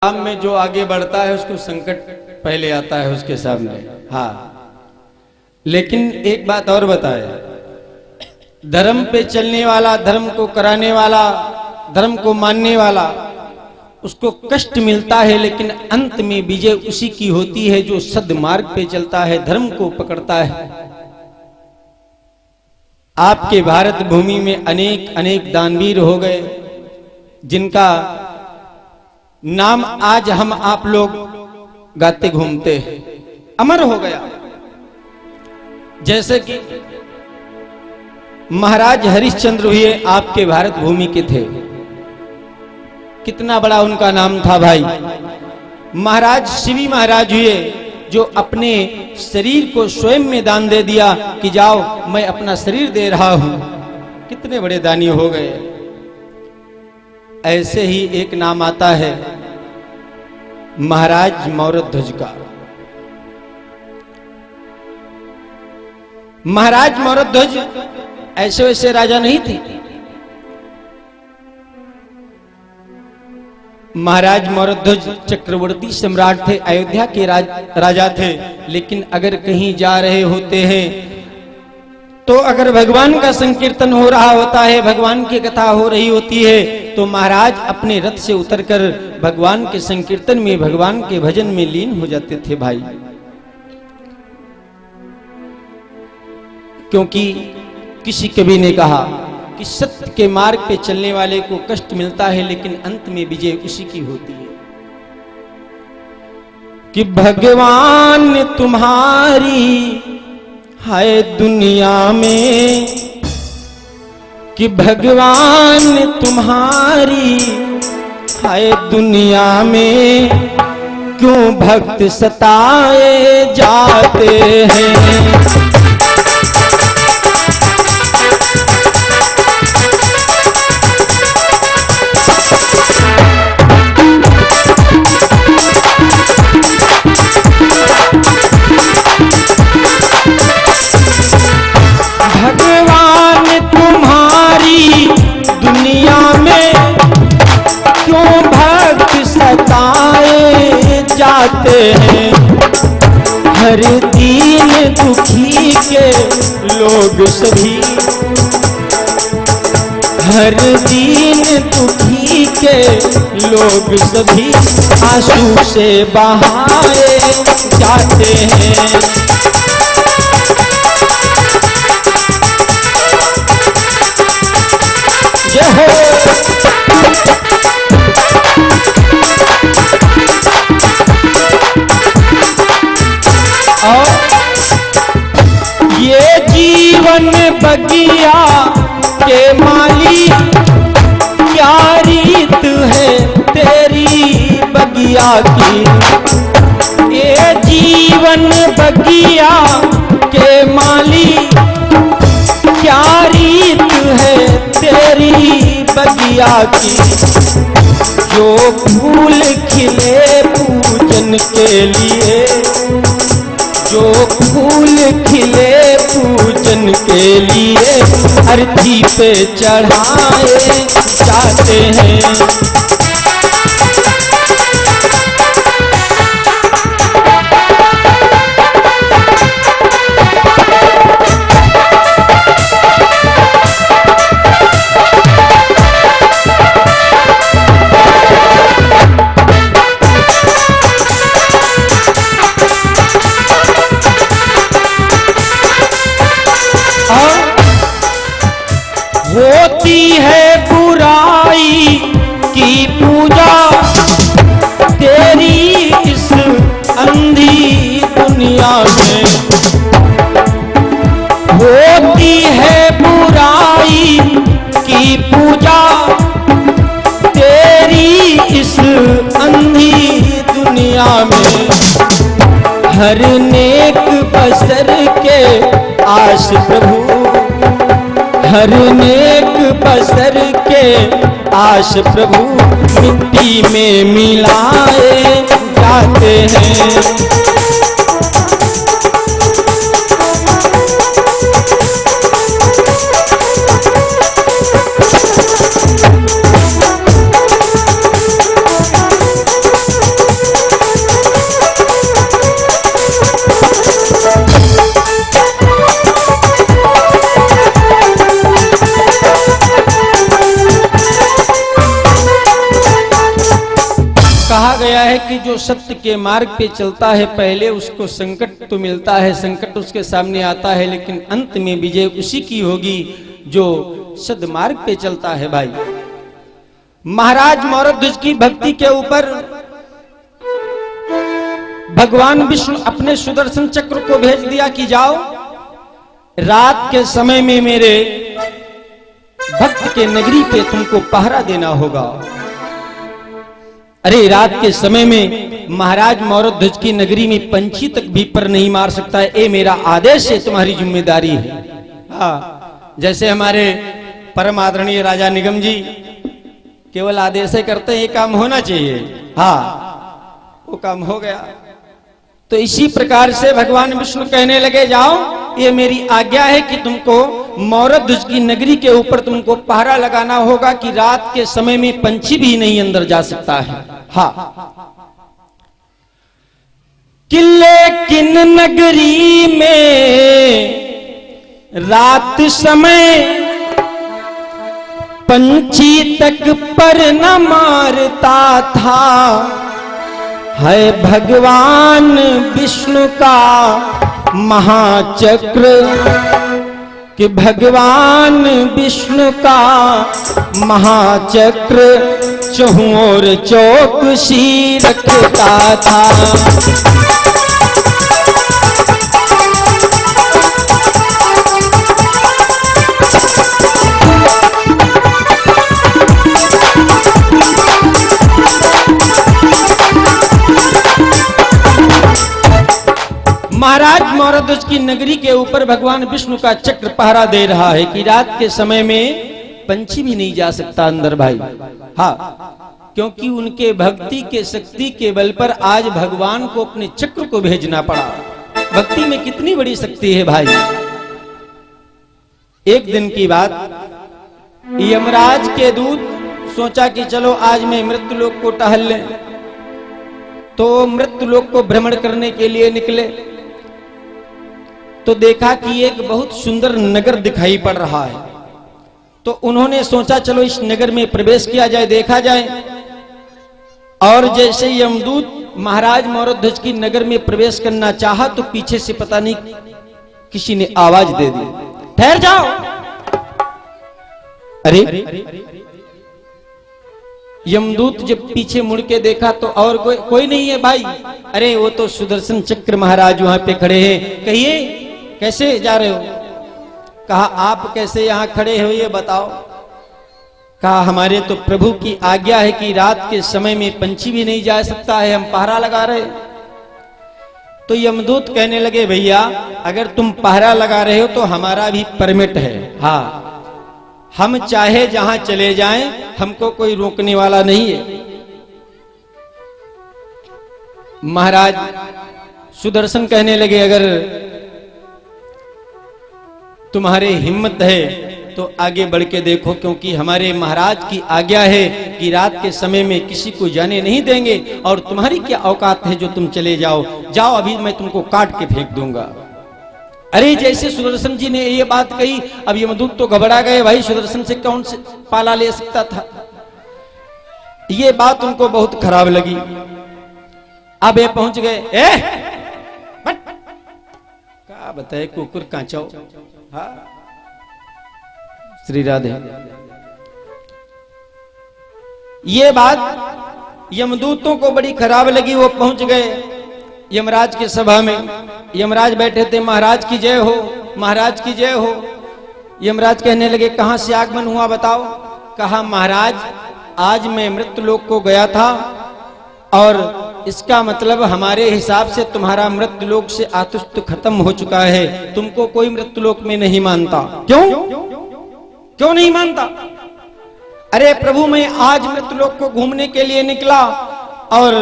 काम में जो आगे बढ़ता है उसको संकट पहले आता है उसके सामने। हाँ, लेकिन एक बात और बताए, धर्म पे चलने वाला, धर्म को कराने वाला, धर्म को मानने वाला, उसको कष्ट मिलता है, लेकिन अंत में विजय उसी की होती है जो सद्मार्ग पे चलता है, धर्म को पकड़ता है। आपके भारत भूमि में अनेक अनेक दानवीर हो गए, जिनका नाम आज हम आप लोग गाते घूमते हैं, अमर हो गया। जैसे कि महाराज हरिश्चंद्र हुए, आपके भारत भूमि के थे, कितना बड़ा उनका नाम था भाई। महाराज शिवी महाराज हुए, जो अपने शरीर को स्वयं में दान दे दिया कि जाओ मैं अपना शरीर दे रहा हूं, कितने बड़े दानी हो गए। ऐसे ही एक नाम आता है महाराज मौरध्वज का। महाराज मौरध्वज ऐसे वैसे राजा नहीं थे। महाराज मौरध्वज चक्रवर्ती सम्राट थे, अयोध्या के राजा थे। लेकिन अगर कहीं जा रहे होते हैं तो अगर भगवान का संकीर्तन हो रहा होता है, भगवान की कथा हो रही होती है, तो महाराज अपने रथ से उतरकर भगवान के संकीर्तन में, भगवान के भजन में लीन हो जाते थे भाई। क्योंकि किसी कवि ने कहा कि सत्य के मार्ग पे चलने वाले को कष्ट मिलता है, लेकिन अंत में विजय उसी की होती है। कि भगवान तुम्हारी है दुनिया में, कि भगवान तुम्हारी है दुनिया में, क्यों भक्त सताए जाते हैं। भगवान तुम्हारी दुनिया में क्यों भक्त सताए जाते हैं। हर दीन दुखी के लोग सभी, हर दीन दुखी के लोग सभी आंसू से बहाए जाते हैं। ये जीवन बगिया के माली, क्या रीत है तेरी बगिया की। ये जीवन बगिया के माली, क्या रीत है तेरी बगिया की। जो फूल खिले पूजन के लिए, जो फूल खिले पूजन के लिए, अर्थी पे चढ़ाए जाते हैं। होती है बुराई की पूजा तेरी इस अंधी दुनिया में। होती है बुराई की पूजा तेरी इस अंधी दुनिया में। हर नेक बसर के आश प्रभु, हर नेक बसर के आश प्रभु मिट्टी में मिलाए जाते हैं। कहा गया है कि जो सत्य के मार्ग पे चलता है पहले उसको संकट तो मिलता है, संकट उसके सामने आता है, लेकिन अंत में विजय उसी की होगी जो सद्मार्ग पे चलता है। भाई महाराज मौरध्वज की भक्ति के ऊपर भगवान विष्णु अपने सुदर्शन चक्र को भेज दिया कि जाओ रात के समय में मेरे भक्त के नगरी पे तुमको पहरा देना होगा। अरे रात के समय में महाराज मौरध्वज की नगरी में पंछी तक भी पर नहीं मार सकता है, ये मेरा आदेश है, तुम्हारी जिम्मेदारी है। हाँ, जैसे हमारे परम आदरणीय राजा निगम जी केवल आदेश करते हैं, ये काम होना चाहिए, हाँ वो काम हो गया। तो इसी प्रकार से भगवान विष्णु कहने लगे जाओ ये मेरी आज्ञा है कि तुमको मौरध्वज की नगरी के ऊपर तुमको पहरा लगाना होगा कि रात के समय में पंछी भी नहीं अंदर जा सकता है। हाँ, किले किन नगरी में रात समय पंछी तक पर न मारता था, है भगवान विष्णु का महाचक्र कि भगवान विष्णु का महाचक्र चहुं ओर चौकसी रखता था। महाराज मौरध्वज की नगरी के ऊपर भगवान विष्णु का चक्र पहरा दे रहा है कि रात के समय में पंछी भी नहीं जा सकता अंदर। भाई हाँ, क्योंकि उनके भक्ति के शक्ति के बल पर आज भगवान को अपने चक्र को भेजना पड़ा। भक्ति में कितनी बड़ी शक्ति है भाई। एक दिन की बात, यमराज के दूत सोचा कि चलो आज मैं मृत्युलोक को टहल लें, तो मृत्युलोक को भ्रमण करने के लिए निकले तो देखा कि एक बहुत सुंदर नगर दिखाई पड़ रहा है। तो उन्होंने सोचा चलो इस नगर में प्रवेश किया जाए, देखा जाए। और जैसे यमदूत महाराज मौरध्वज की नगर में प्रवेश करना चाहा तो पीछे से पता नहीं किसी ने आवाज दे दी, ठहर जाओ। अरे यमदूत जब पीछे मुड़ के देखा तो और कोई नहीं है भाई। अरे वो तो सुदर्शन चक्र महाराज वहां पे खड़े हैं। कहिए कैसे जा रहे हो? कहा आप कैसे यहाँ खड़े हो ये बताओ। कहा हमारे तो प्रभु की आज्ञा है कि रात के समय में पंछी भी नहीं जा सकता है, हम पहरा लगा रहे। तो यमदूत कहने लगे भैया अगर तुम पहरा लगा रहे हो तो हमारा भी परमिट है। हाँ, हम चाहे जहां चले जाएं, हमको कोई रोकने वाला नहीं है। महाराज सुदर्शन कहने लगे अगर तुम्हारे हिम्मत है तो आगे बढ़ के देखो, क्योंकि हमारे महाराज की आज्ञा है कि रात के समय में किसी को जाने नहीं देंगे, और तुम्हारी क्या औकात है जो तुम चले जाओ, जाओ अभी मैं तुमको काट के फेंक दूंगा। अरे जैसे सुदर्शन जी ने ये बात कही, अब यमदूत तो घबरा गए, भाई सुदर्शन से कौन से पाला ले सकता था। ये बात उनको बहुत खराब लगी। अब ये पहुंच गए, क्या बताए कुकुर कांचाओ। हाँ श्री राधे। ये बात यमदूतों को बड़ी खराब लगी। वो पहुंच गए यमराज के सभा में। यमराज बैठे थे, महाराज की जय हो, महाराज की जय हो। यमराज कहने लगे कहां से आगमन हुआ बताओ। कहा महाराज आज मैं मृत्युलोक को गया था, और इसका मतलब हमारे हिसाब से तुम्हारा मृत्युलोक से आतुष्ट खत्म हो चुका है, तुमको कोई मृत्युलोक में नहीं मानता। क्यों नहीं मानता? अरे प्रभु मैं आज मृत्युलोक को घूमने के लिए निकला, और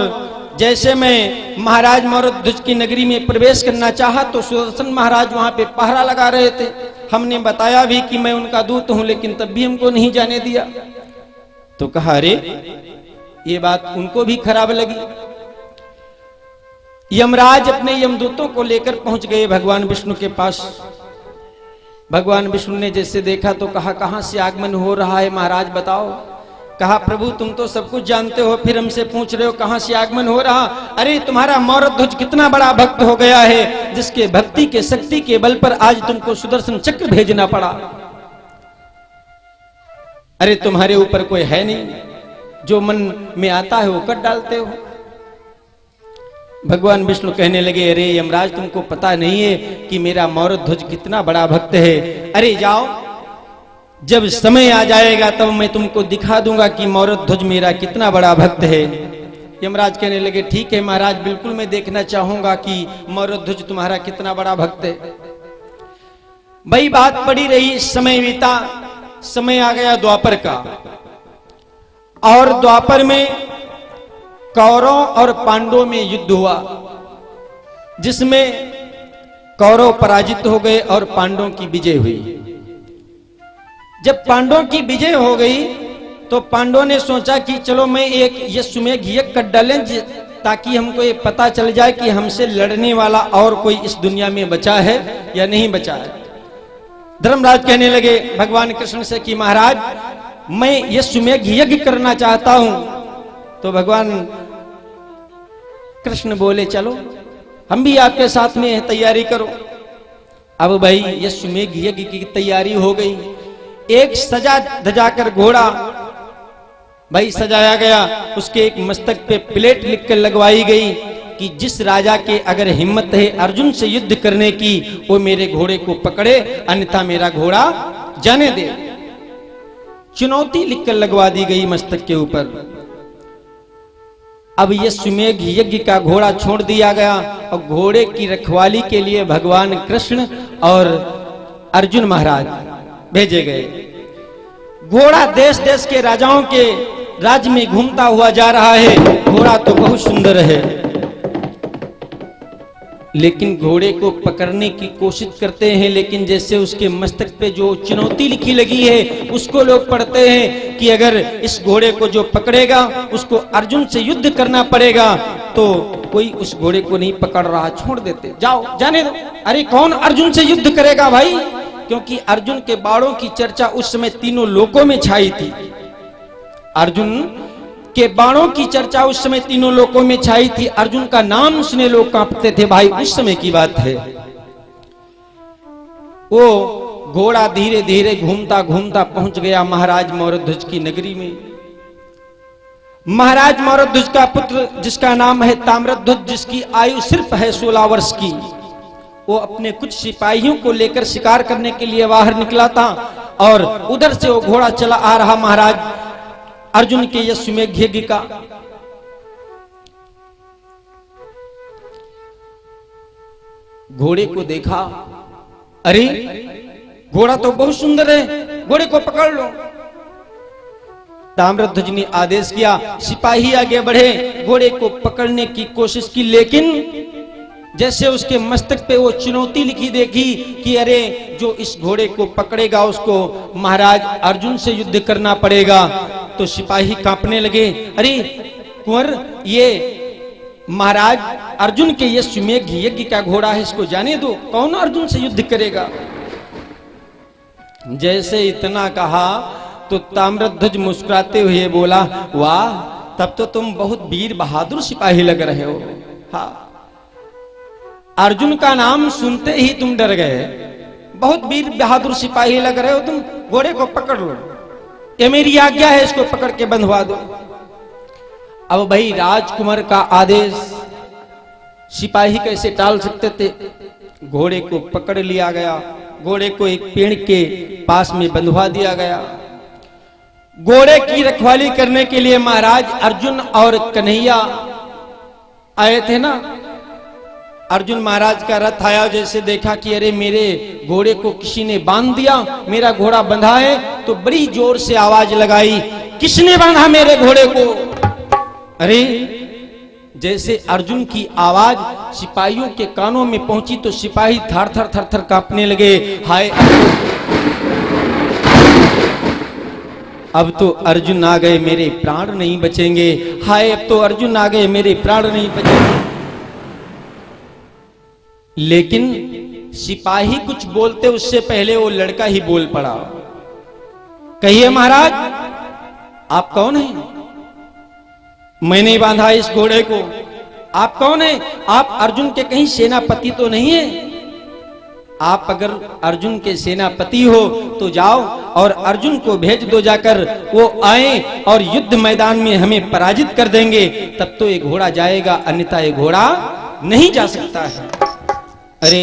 जैसे मैं महाराज मौरध्वज की नगरी में प्रवेश करना चाहा तो सुदर्शन महाराज वहां पे पहरा लगा रहे थे। हमने बताया भी कि मैं उनका दूत हूं, लेकिन तब भी हमको नहीं जाने दिया। तो कहा अरे ये बात उनको भी खराब लगी। यमराज अपने यमदूतों को लेकर पहुंच गए भगवान विष्णु के पास। भगवान विष्णु ने जैसे देखा तो कहा कहां से आगमन हो रहा है महाराज बताओ। कहा प्रभु तुम तो सब कुछ जानते हो, फिर हमसे पूछ रहे हो कहां से आगमन हो रहा। अरे तुम्हारा मौरध्वज कितना बड़ा भक्त हो गया है, जिसके भक्ति के शक्ति के बल पर आज तुमको सुदर्शन चक्र भेजना पड़ा। अरे तुम्हारे ऊपर कोई है नहीं, जो मन में आता है वो कर डालते हो। भगवान विष्णु कहने लगे अरे यमराज तुमको पता नहीं है कि मेरा मौरध्वज कितना बड़ा भक्त है। अरे जाओ, जब समय आ जाएगा तब मैं तुमको दिखा दूंगा कि मौरध्वज मेरा कितना बड़ा भक्त है। यमराज कहने लगे ठीक है महाराज, बिल्कुल मैं देखना चाहूंगा कि मौरध्वज तुम्हारा कितना बड़ा भक्त है। भाई बात पड़ी रही, समय बीता, समय आ गया द्वापर का, और द्वापर में कौरव और पांडवों में युद्ध हुआ, जिसमें कौरव पराजित हो गए और पांडवों की विजय हुई। जब पांडवों की विजय हो गई तो पांडवों ने सोचा कि चलो मैं एक यज्ञ कर डालें, ताकि हमको ये पता चल जाए कि हमसे लड़ने वाला और कोई इस दुनिया में बचा है या नहीं बचा है। धर्मराज कहने लगे भगवान कृष्ण से कि महाराज मैं यज्ञ करना चाहता हूं। तो भगवान कृष्ण बोले चलो हम भी आपके साथ में तैयारी करो। अब भाई यज्ञ की तैयारी हो गई। एक सजा धजाकर घोड़ा भाई सजाया गया, उसके एक मस्तक पे प्लेट लिखकर लगवाई गई कि जिस राजा के अगर हिम्मत है अर्जुन से युद्ध करने की वो मेरे घोड़े को पकड़े, अन्यथा मेरा घोड़ा जाने दे। चुनौती लिखकर लगवा दी गई मस्तक के ऊपर। अब यज्ञ यज्ञ का घोड़ा छोड़ दिया गया और घोड़े की रखवाली के लिए भगवान कृष्ण और अर्जुन महाराज भेजे गए। घोड़ा देश देश के राजाओं के राज्य में घूमता हुआ जा रहा है। घोड़ा तो बहुत सुंदर है, लेकिन घोड़े को पकड़ने की कोशिश करते हैं, लेकिन जैसे उसके मस्तक पे जो चुनौती लिखी लगी है उसको लोग पढ़ते हैं कि अगर इस घोड़े को जो पकड़ेगा उसको अर्जुन से युद्ध करना पड़ेगा। तो कोई उस घोड़े को नहीं पकड़ रहा, छोड़ देते, जाओ जाने दो। अरे कौन अर्जुन से युद्ध करेगा भाई, क्योंकि अर्जुन के बाणों की चर्चा उस समय तीनों लोकों में छाई थी। अर्जुन के बाणों की चर्चा उस समय तीनों लोकों में छाई थी। अर्जुन का नाम सुने लोग कांपते थे भाई, उस समय की बात है। वो घोड़ा धीरे धीरे घूमता घूमता पहुंच गया महाराज मौरध्वज की नगरी में। महाराज मौरध्वज का पुत्र जिसका नाम है ताम्रध्वज, जिसकी आयु सिर्फ है 16 वर्ष की, वो अपने कुछ सिपाहियों को लेकर शिकार करने के लिए बाहर निकला था, और उधर से वो घोड़ा चला आ रहा महाराज अर्जुन के यज्ञ का। घोड़े को देखा, अरे घोड़ा तो बहुत सुंदर है, घोड़े को पकड़ लो। ताम्रध्वज ने आदेश किया, सिपाही आगे बढ़े, घोड़े को पकड़ने की कोशिश की, लेकिन जैसे उसके मस्तक पे वो चुनौती लिखी देखी कि अरे जो इस घोड़े को पकड़ेगा उसको महाराज अर्जुन से युद्ध करना पड़ेगा, तो सिपाही कांपने लगे। अरे कुंवर, ये महाराज अर्जुन के यज्ञ का घोड़ा है, इसको जाने दो, कौन अर्जुन से युद्ध करेगा। जैसे इतना कहा तो ताम्रध्वज मुस्कुराते हुए बोला, वाह तब तो तुम बहुत वीर बहादुर सिपाही लग रहे हो। हाँ, अर्जुन का नाम सुनते ही तुम डर गए, बहुत वीर बहादुर सिपाही लग रहे हो तुम, घोड़े को पकड़ लो, ये मेरी आज्ञा है, इसको पकड़ के बंधवा दो। अब भाई राजकुमार का आदेश सिपाही कैसे टाल सकते थे। घोड़े को पकड़ लिया गया, घोड़े को एक पेड़ के पास में बंधवा दिया गया। घोड़े की रखवाली करने के लिए महाराज अर्जुन और कन्हैया आए थे ना। अर्जुन महाराज का रथ आया, जैसे देखा कि अरे मेरे घोड़े को किसी ने बांध दिया, मेरा घोड़ा बंधा है, तो बड़ी जोर से आवाज लगाई, किसने बांधा मेरे घोड़े को। अरे जैसे अर्जुन की आवाज सिपाहियों के कानों में पहुंची तो सिपाही थर थर थर थर कांपने लगे। हाय, अब तो अर्जुन आ गए, मेरे प्राण नहीं बचेंगे। हाय, अब तो अर्जुन आ गए, मेरे प्राण नहीं बचेंगे। लेकिन सिपाही कुछ बोलते उससे पहले वो लड़का ही बोल पड़ा। कहिए महाराज। आप कौन हैं? मैंने बांधा इस घोड़े को। आप कौन हैं? आप अर्जुन के कहीं सेनापति तो नहीं है? आप अगर अर्जुन के सेनापति हो तो जाओ और अर्जुन को भेज दो जाकर, वो आए और युद्ध मैदान में हमें पराजित कर देंगे, तब तो ये घोड़ा जाएगा, अन्यथा ये घोड़ा नहीं जा सकता है। अरे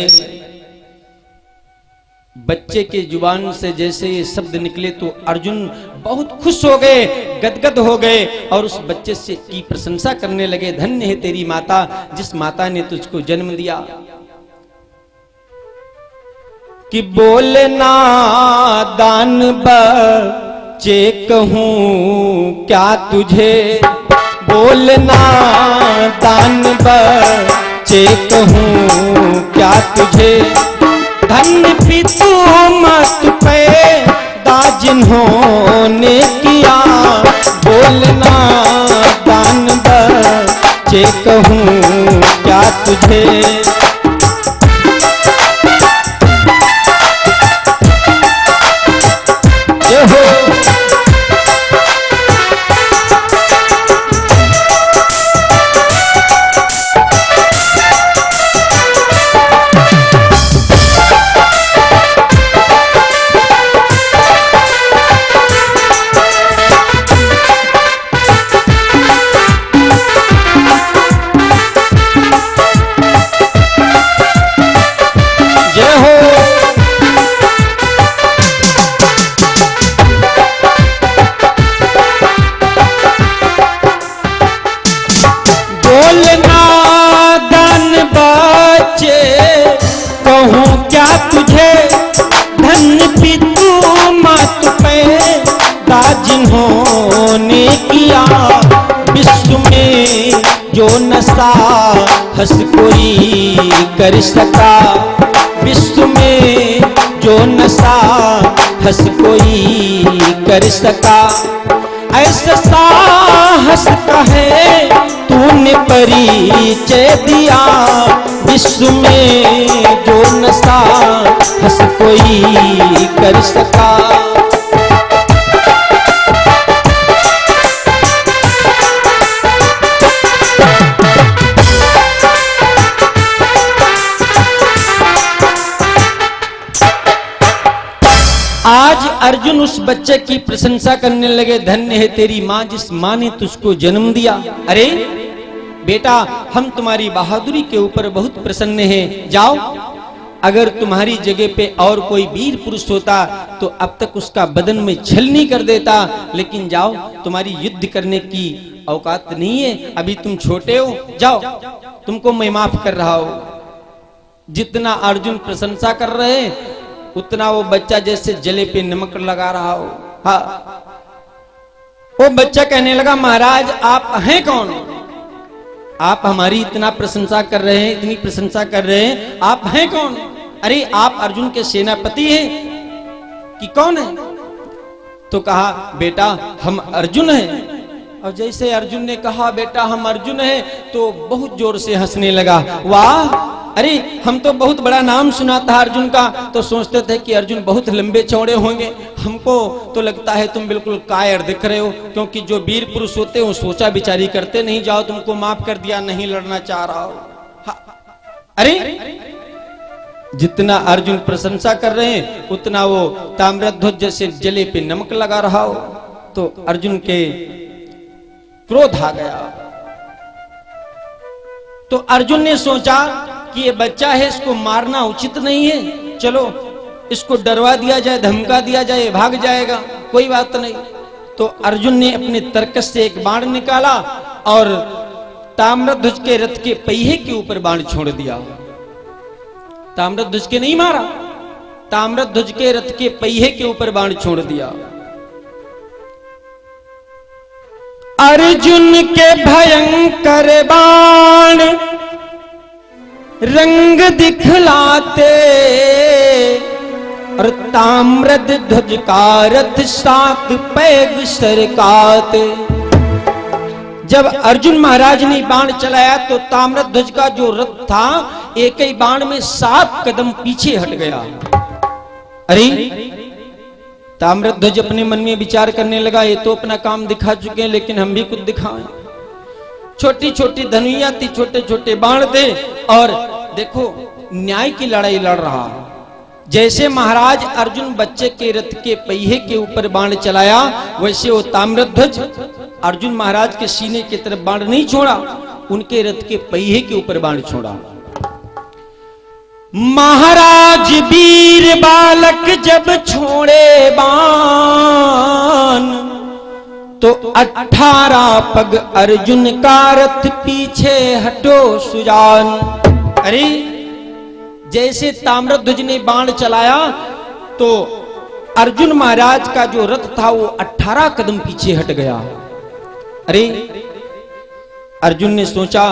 बच्चे के जुबान से जैसे ये शब्द निकले तो अर्जुन बहुत खुश हो गए, गदगद हो गए और उस बच्चे से की प्रशंसा करने लगे। धन्य है तेरी माता, जिस माता ने तुझको जन्म दिया। कि बोलना दान बच्चे कहूं क्या तुझे, बोलना दान बच्चे कहूं क्या तुझे, धन्य पितु मत पैदा जिन्होंने किया, बोलना दान बच्चे कहूं क्या तुझे। जिन्होंने किया विश्व में जो नशा हंस कोई कर सका, विश्व में जो नशा हंस कोई कर सका, ऐसा साहस का है तूने परिचय दिया, विश्व में जो नशा हंस कोई कर सका। आज अर्जुन उस बच्चे की प्रशंसा करने लगे। धन्य है तेरी माँ, जिस माँ ने तुझको जन्म दिया। अरे बेटा, हम तुम्हारी बहादुरी के ऊपर बहुत प्रसन्न हैं। जाओ, अगर तुम्हारी जगह पे और कोई वीर पुरुष होता तो अब तक उसका बदन में छलनी कर देता, लेकिन जाओ, तुम्हारी युद्ध करने की औकात नहीं है, अभी तुम छोटे हो। जाओ, तुमको मैं माफ कर रहा हूं। जितना अर्जुन प्रशंसा कर रहे हैं उतना वो बच्चा जैसे जले पे नमक लगा रहा हो। हाँ, वो बच्चा कहने लगा, महाराज आप हैं कौन? आप हमारी इतना प्रशंसा कर रहे हैं, इतनी प्रशंसा कर रहे हैं, आप हैं कौन? अरे आप अर्जुन के सेनापति हैं कि कौन है? तो कहा, बेटा हम अर्जुन हैं। और जैसे अर्जुन ने कहा बेटा हम अर्जुन हैं, तो बहुत जोर से हंसने लगा। वाह, अरे हम तो बहुत बड़ा नाम सुना था अर्जुन का, तो सोचते थे कि अर्जुन बहुत लंबे चौड़े होंगे, हमको तो लगता है तुम बिल्कुल कायर दिख रहे हो, क्योंकि जो वीर पुरुष होते हैं वो सोचा विचारी करते नहीं। जाओ, तुमको माफ कर दिया, नहीं लड़ना चाह रहा हो। अरे जितना अर्जुन प्रशंसा कर रहे हैं उतना वो ताम्रध्वज जैसे जले पे नमक लगा रहा हो। तो अर्जुन के क्रोध आ गया। तो अर्जुन ने सोचा कि ये बच्चा है, इसको मारना उचित नहीं है, चलो इसको डरवा दिया जाए, धमका दिया जाए, भाग जाएगा, कोई बात नहीं। तो अर्जुन ने अपने तरकस से एक बाण निकाला और ताम्रध्वज के रथ के पहिए के ऊपर बाण छोड़ दिया। ताम्रध्वज के नहीं मारा, ताम्रध्वज के रथ के पहिए के ऊपर बाण छोड़ दिया। अर्जुन के भयंकर बाण रंग दिखलाते और ताम्रध्वज का रथ 7 पैग सरकाते। जब अर्जुन महाराज ने बाण चलाया तो ताम्रध्वज का जो रथ था एक ही बाण में 7 कदम पीछे हट गया। अरे ताम्रध्वज अपने मन में विचार करने लगा, ये तो अपना काम दिखा चुके हैं, लेकिन हम भी कुछ दिखाएं। छोटी छोटी धनुइयां थी, छोटे छोटे बाण थे, और देखो न्याय की लड़ाई लड़ रहा। जैसे महाराज अर्जुन बच्चे के रथ के पहिए के ऊपर बाण चलाया, वैसे वो ताम्रध्वज अर्जुन महाराज के सीने की तरफ बाण नहीं छोड़ा, उनके रथ के पहिए के ऊपर बाण छोड़ा। महाराज वीर बालक जब छोड़े बाण, तो 18 पग अर्जुन का रथ पीछे हटो सुजान। अरे जैसे ताम्रध्वज ने बाण चलाया तो अर्जुन महाराज का जो रथ था वो 18 कदम पीछे हट गया। अरे अर्जुन ने सोचा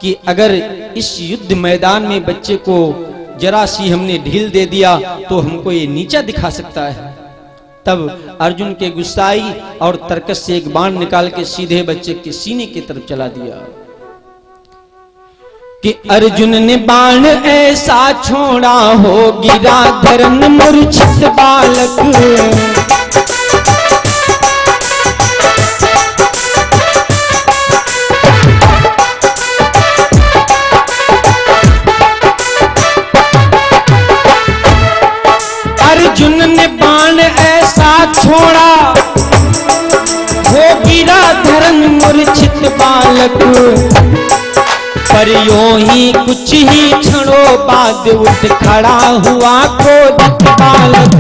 कि अगर इस युद्ध मैदान में बच्चे को जरा सी हमने ढील दे दिया तो हमको ये नीचा दिखा सकता है। तब अर्जुन के गुस्साई और तर्कस से एक बाण निकाल के सीधे बच्चे के सीने की तरफ चला दिया कि अर्जुन ने बाण ऐसा छोड़ा हो गिरा धरन मूर्छित बालक। अर्जुन ने बाण ऐसा छोड़ा हो गिरा धरन मूर्छित बालक, पर यूं ही कुछ ही क्षणों बाद उठ खड़ा हुआ क्रोधित बालक।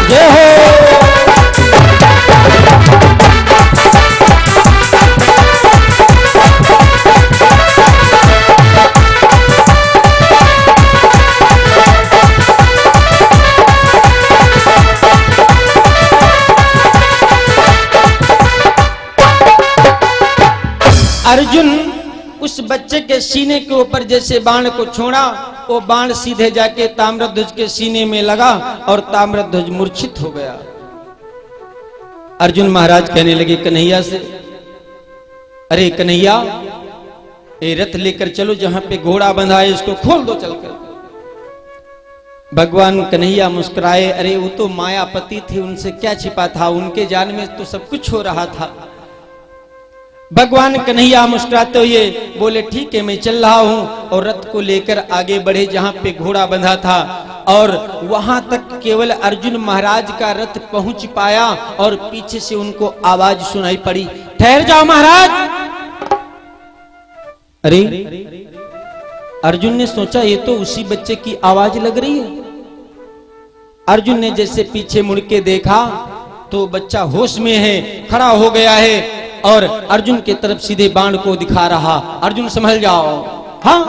जय हो। अर्जुन उस बच्चे के सीने के ऊपर जैसे बाण को छोड़ा, वो बाण सीधे जाके ताम्रध्वज के सीने में लगा और ताम्रध्वज मूर्छित हो गया। अर्जुन महाराज कहने लगे कन्हैया से, अरे कन्हैया ये रथ लेकर चलो, जहां पे घोड़ा बंधा है इसको खोल दो चलकर। भगवान कन्हैया मुस्कुराए, अरे वो तो मायापति थे, उनसे क्या छिपा था, उनके जान में तो सब कुछ हो रहा था। भगवान कन्हैया मुस्कुराते हुए बोले ठीक है मैं चल रहा हूं, और रथ को लेकर आगे बढ़े जहां पे घोड़ा बंधा था, और वहां तक केवल अर्जुन महाराज का रथ पहुंच पाया और पीछे से उनको आवाज सुनाई पड़ी, ठहर जाओ महाराज। अरे अर्जुन ने सोचा ये तो उसी बच्चे की आवाज लग रही है। अर्जुन ने जैसे पीछे मुड़ के देखा तो बच्चा होश में है, खड़ा हो गया है और अर्जुन के तरफ सीधे बाण को दिखा रहा। अर्जुन संभल जाओ। हाँ,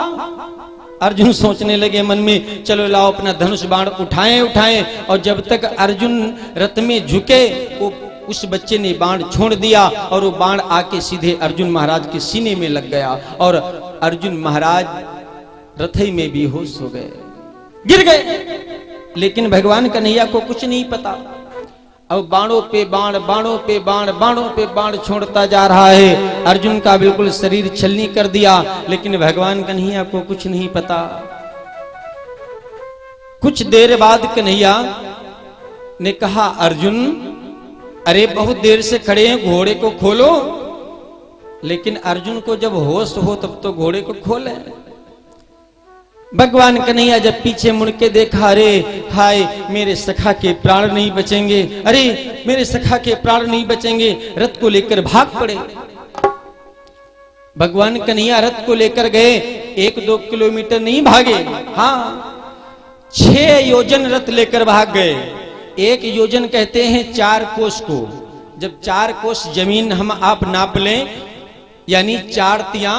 अर्जुन सोचने लगे मन में, चलो लाओ अपना धनुष बाण उठाएं उठाएं, और जब तक अर्जुन रथ में झुके वो उस बच्चे ने बाण छोड़ दिया और वो बाण आके सीधे अर्जुन महाराज के सीने में लग गया और अर्जुन महाराज रथई में बेहोश हो गए, गिर गए। लेकिन भगवान कन्हैया को कुछ नहीं पता। अब बाणों पे बाण, बाणों पे बाण, बाणों पे बाण छोड़ता जा रहा है। अर्जुन का बिल्कुल शरीर छलनी कर दिया, लेकिन भगवान कन्हैया को कुछ नहीं पता। कुछ देर बाद कन्हैया ने कहा, अर्जुन अरे बहुत देर से खड़े हैं, घोड़े को खोलो। लेकिन अर्जुन को जब होश हो तब तो घोड़े को खोले। भगवान कन्हैया जब पीछे मुड़ के देखा, अरे हाय मेरे सखा के प्राण नहीं बचेंगे, अरे मेरे सखा के प्राण नहीं बचेंगे, रथ को लेकर भाग पड़े। भगवान कन्हैया रथ को लेकर गए, 1-2 किलोमीटर नहीं भागे, हाँ 6 योजन रथ लेकर भाग गए। 1 योजन कहते हैं 4 कोस को। जब 4 कोस जमीन हम आप नाप लें, यानी 4 तियां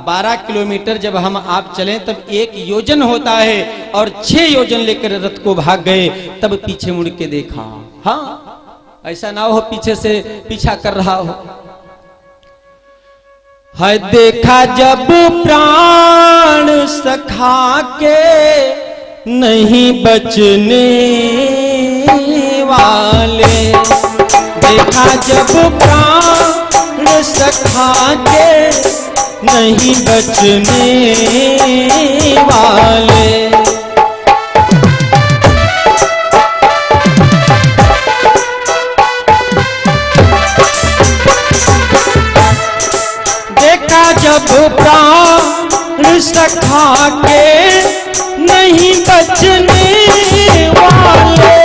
12 किलोमीटर जब हम आप चलें तब 1 योजन होता है, और 6 योजन लेकर रथ को भाग गए। तब पीछे मुड़ के देखा, हाँ ऐसा ना हो पीछे से पीछा कर रहा हो। है देखा जब प्राण सखा के नहीं बचने वाले, देखा जब प्राण सखा के नहीं बचने वाले। देखा जब प्राण सखा के नहीं बचने वाले,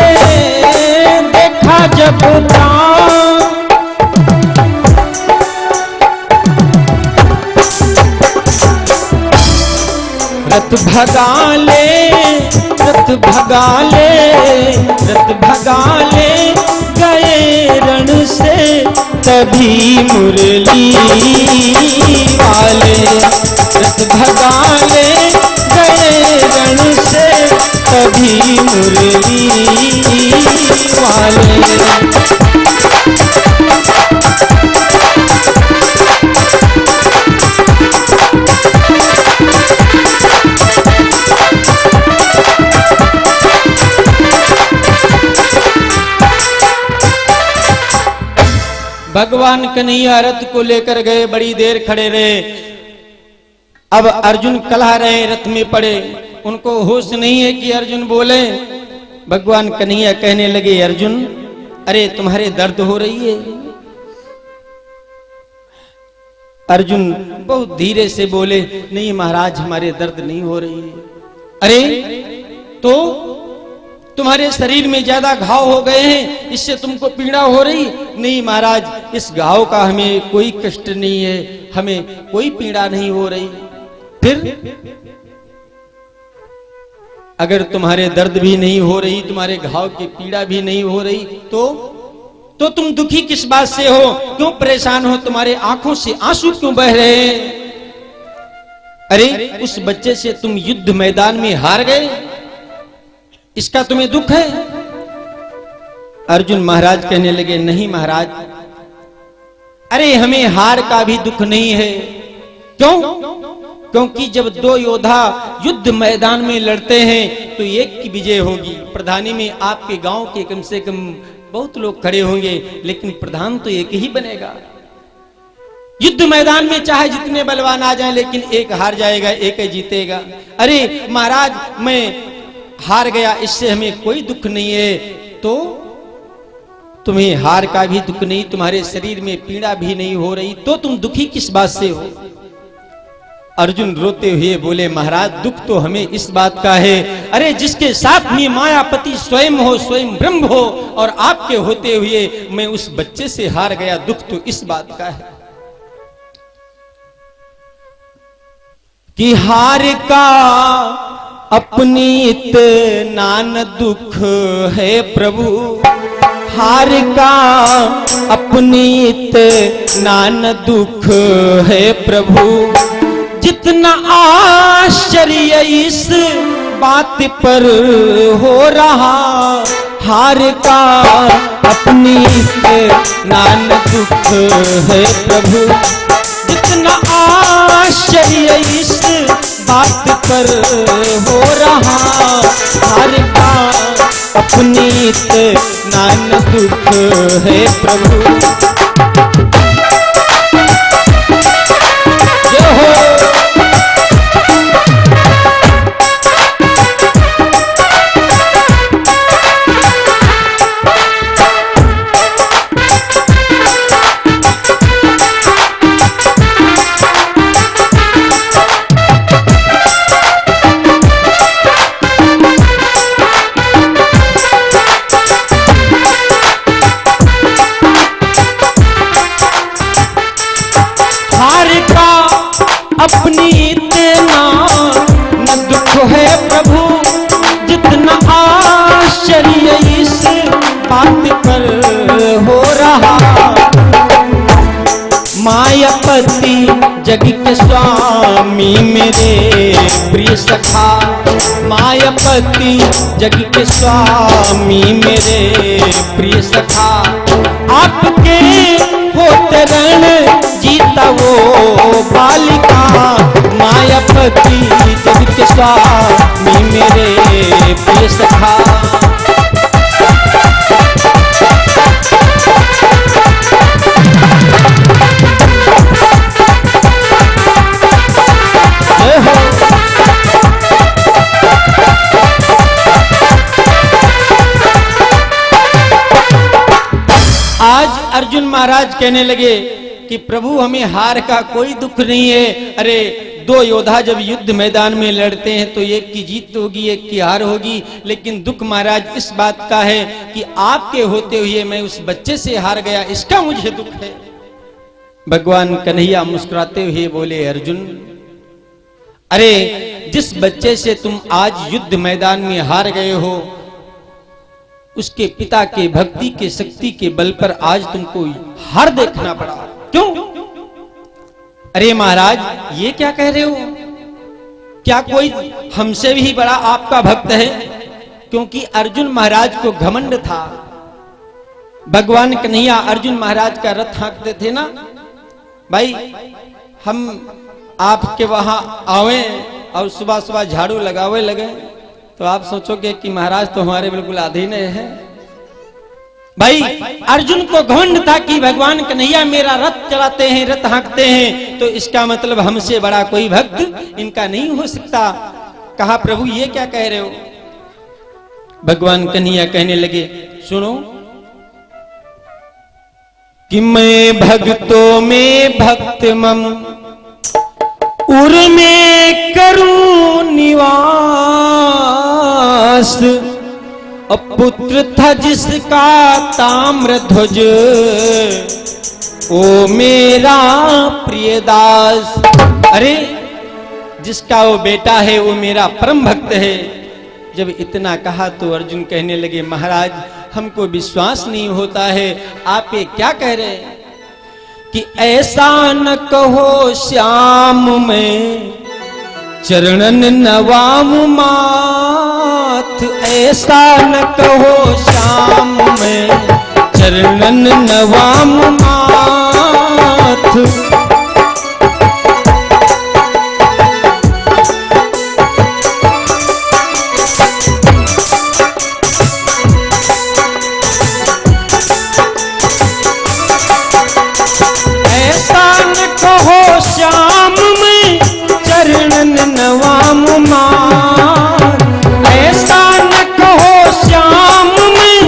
देखा जब प्राण रत भगा ले, रत भगा ले, रत भगा ले गए रण से तभी मुरली वाले। रत भगा ले गए रण से तभी मुरली वाले। भगवान कन्हैया रथ को लेकर गए, बड़ी देर खड़े रहे। अब अर्जुन कलह रहे, रथ में पड़े, उनको होश नहीं है कि अर्जुन बोले। भगवान कन्हैया कहने लगे, अर्जुन अरे तुम्हारे दर्द हो रही है? अर्जुन बहुत धीरे से बोले, नहीं महाराज हमारे दर्द नहीं हो रही है। अरे तो तुम्हारे शरीर में ज्यादा घाव हो गए हैं, इससे तुमको पीड़ा हो रही? नहीं महाराज, इस घाव का हमें कोई कष्ट नहीं है, हमें कोई पीड़ा नहीं हो रही। फिर अगर तुम्हारे दर्द भी नहीं हो रही, तुम्हारे घाव की पीड़ा भी नहीं हो रही, तो तुम दुखी किस बात से हो? क्यों परेशान हो? तुम्हारे आंखों से आंसू क्यों बह रहे हैं? अरे उस बच्चे से तुम युद्ध मैदान में हार गए, इसका तुम्हें दुख है? अर्जुन महाराज कहने लगे, नहीं महाराज, अरे हमें हार का भी दुख नहीं है। क्यों? क्योंकि जब दो योद्धा युद्ध मैदान में लड़ते हैं तो एक की विजय होगी। प्रधानी में आपके गांव के कम से कम बहुत लोग खड़े होंगे, लेकिन प्रधान तो एक ही बनेगा। युद्ध मैदान में चाहे जितने बलवान आ जाएं, लेकिन एक हार जाएगा, एक ही जीतेगा। अरे महाराज मैं हार गया, इससे हमें कोई दुख नहीं है। तो तुम्हें हार का भी दुख नहीं, तुम्हारे शरीर में पीड़ा भी नहीं हो रही, तो तुम दुखी किस बात से हो? अर्जुन रोते हुए बोले, महाराज दुख तो हमें इस बात का है, अरे जिसके साथ में मायापति स्वयं हो, स्वयं ब्रह्म हो, और आपके होते हुए मैं उस बच्चे से हार गया, दुख तो इस बात का है कि हार का अपनी इतना न दुख है प्रभु, हार का अपनी इतना न दुख है प्रभु। जितना आश्चर्य इस बात पर हो रहा, हार का अपनी इतना न दुख है प्रभु। जितना आश्चर्य इस बात पर हो रहा, हार का अपनी इतना न दुख है प्रभु। जय हो। अपनी इतना न दुख है प्रभु, जितना आश्चर्य इस बात पर हो रहा। मायापति जग के स्वामी मेरे प्रिय सखा, मायापति जग के स्वामी मेरे प्रिय सखा। आपके होते रण जीता वो बालिका, मायापति जग के स्वामी मेरे प्रिय सखा। अर्जुन महाराज कहने लगे कि प्रभु हमें हार का कोई दुख नहीं है। अरे दो योद्धा जब युद्ध मैदान में लड़ते हैं तो एक की जीत होगी एक की हार होगी, लेकिन दुख महाराज इस बात का है कि आपके होते हुए मैं उस बच्चे से हार गया, इसका मुझे दुख है। भगवान कन्हैया मुस्कुराते हुए बोले, अर्जुन अरे जिस बच्चे से तुम आज युद्ध मैदान में हार गए हो, उसके पिता के भक्ति के शक्ति के बल पर आज तुमको हार देखना पड़ा। क्यों? अरे महाराज ये क्या कह रहे हो? क्या कोई हमसे भी बड़ा आपका भक्त है? क्योंकि अर्जुन महाराज को घमंड था। भगवान कन्हैया अर्जुन महाराज का रथ हाँकते थे ना, भाई हम आपके वहां आवे और सुबह सुबह झाड़ू लगावे लगे तो आप सोचोगे कि महाराज तो हमारे बिल्कुल अधीन है। भाई अर्जुन को घमंड था कि भगवान कन्हैया मेरा रथ चलाते हैं, रथ हाँकते हैं, तो इसका मतलब हमसे बड़ा कोई भक्त इनका नहीं हो सकता। कहा प्रभु ये क्या कह रहे हो? भगवान कन्हैया कहने लगे, सुनो कि मैं भक्तों में भक्त मम उर में करूं निवास, पुत्र था जिसका ताम्र ध्वज ओ मेरा प्रिय दास। अरे जिसका वो बेटा है वो मेरा परम भक्त है। जब इतना कहा तो अर्जुन कहने लगे, महाराज हमको विश्वास नहीं होता है, आप ये क्या कह रहे हैं कि ऐसा न कहो श्याम में चरणन नवाम माथ, ऐसा न कहो श्याम में चरणन नवाम माथ। ऐसा न कहो श्याम में चरणन नवाम माथ, ऐसा न कहो श्याम में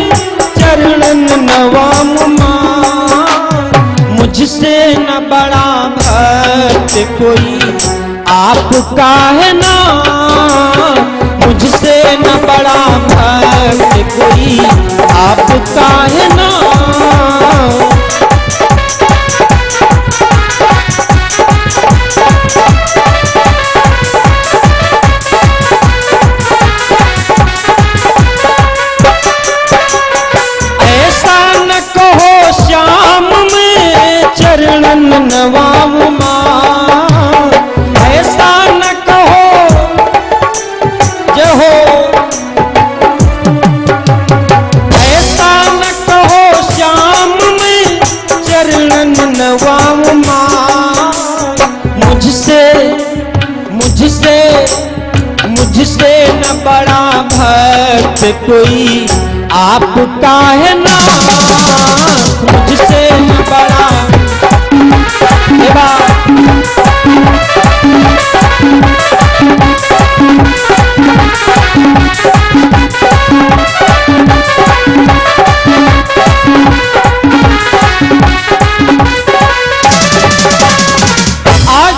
चरणन नवाम माथ। मुझसे न बड़ा भक्त कोई आपका है ना, मुझसे न बड़ा भक्त कोई आपका है ना। चरणन नवाम मां, ऐसा न कहो जय हो, ऐसा न कहो श्याम में चरणन नवाम मां। मुझसे मुझसे मुझसे न बड़ा भक्त कोई आपका है ना, मुझसे न बड़ा आज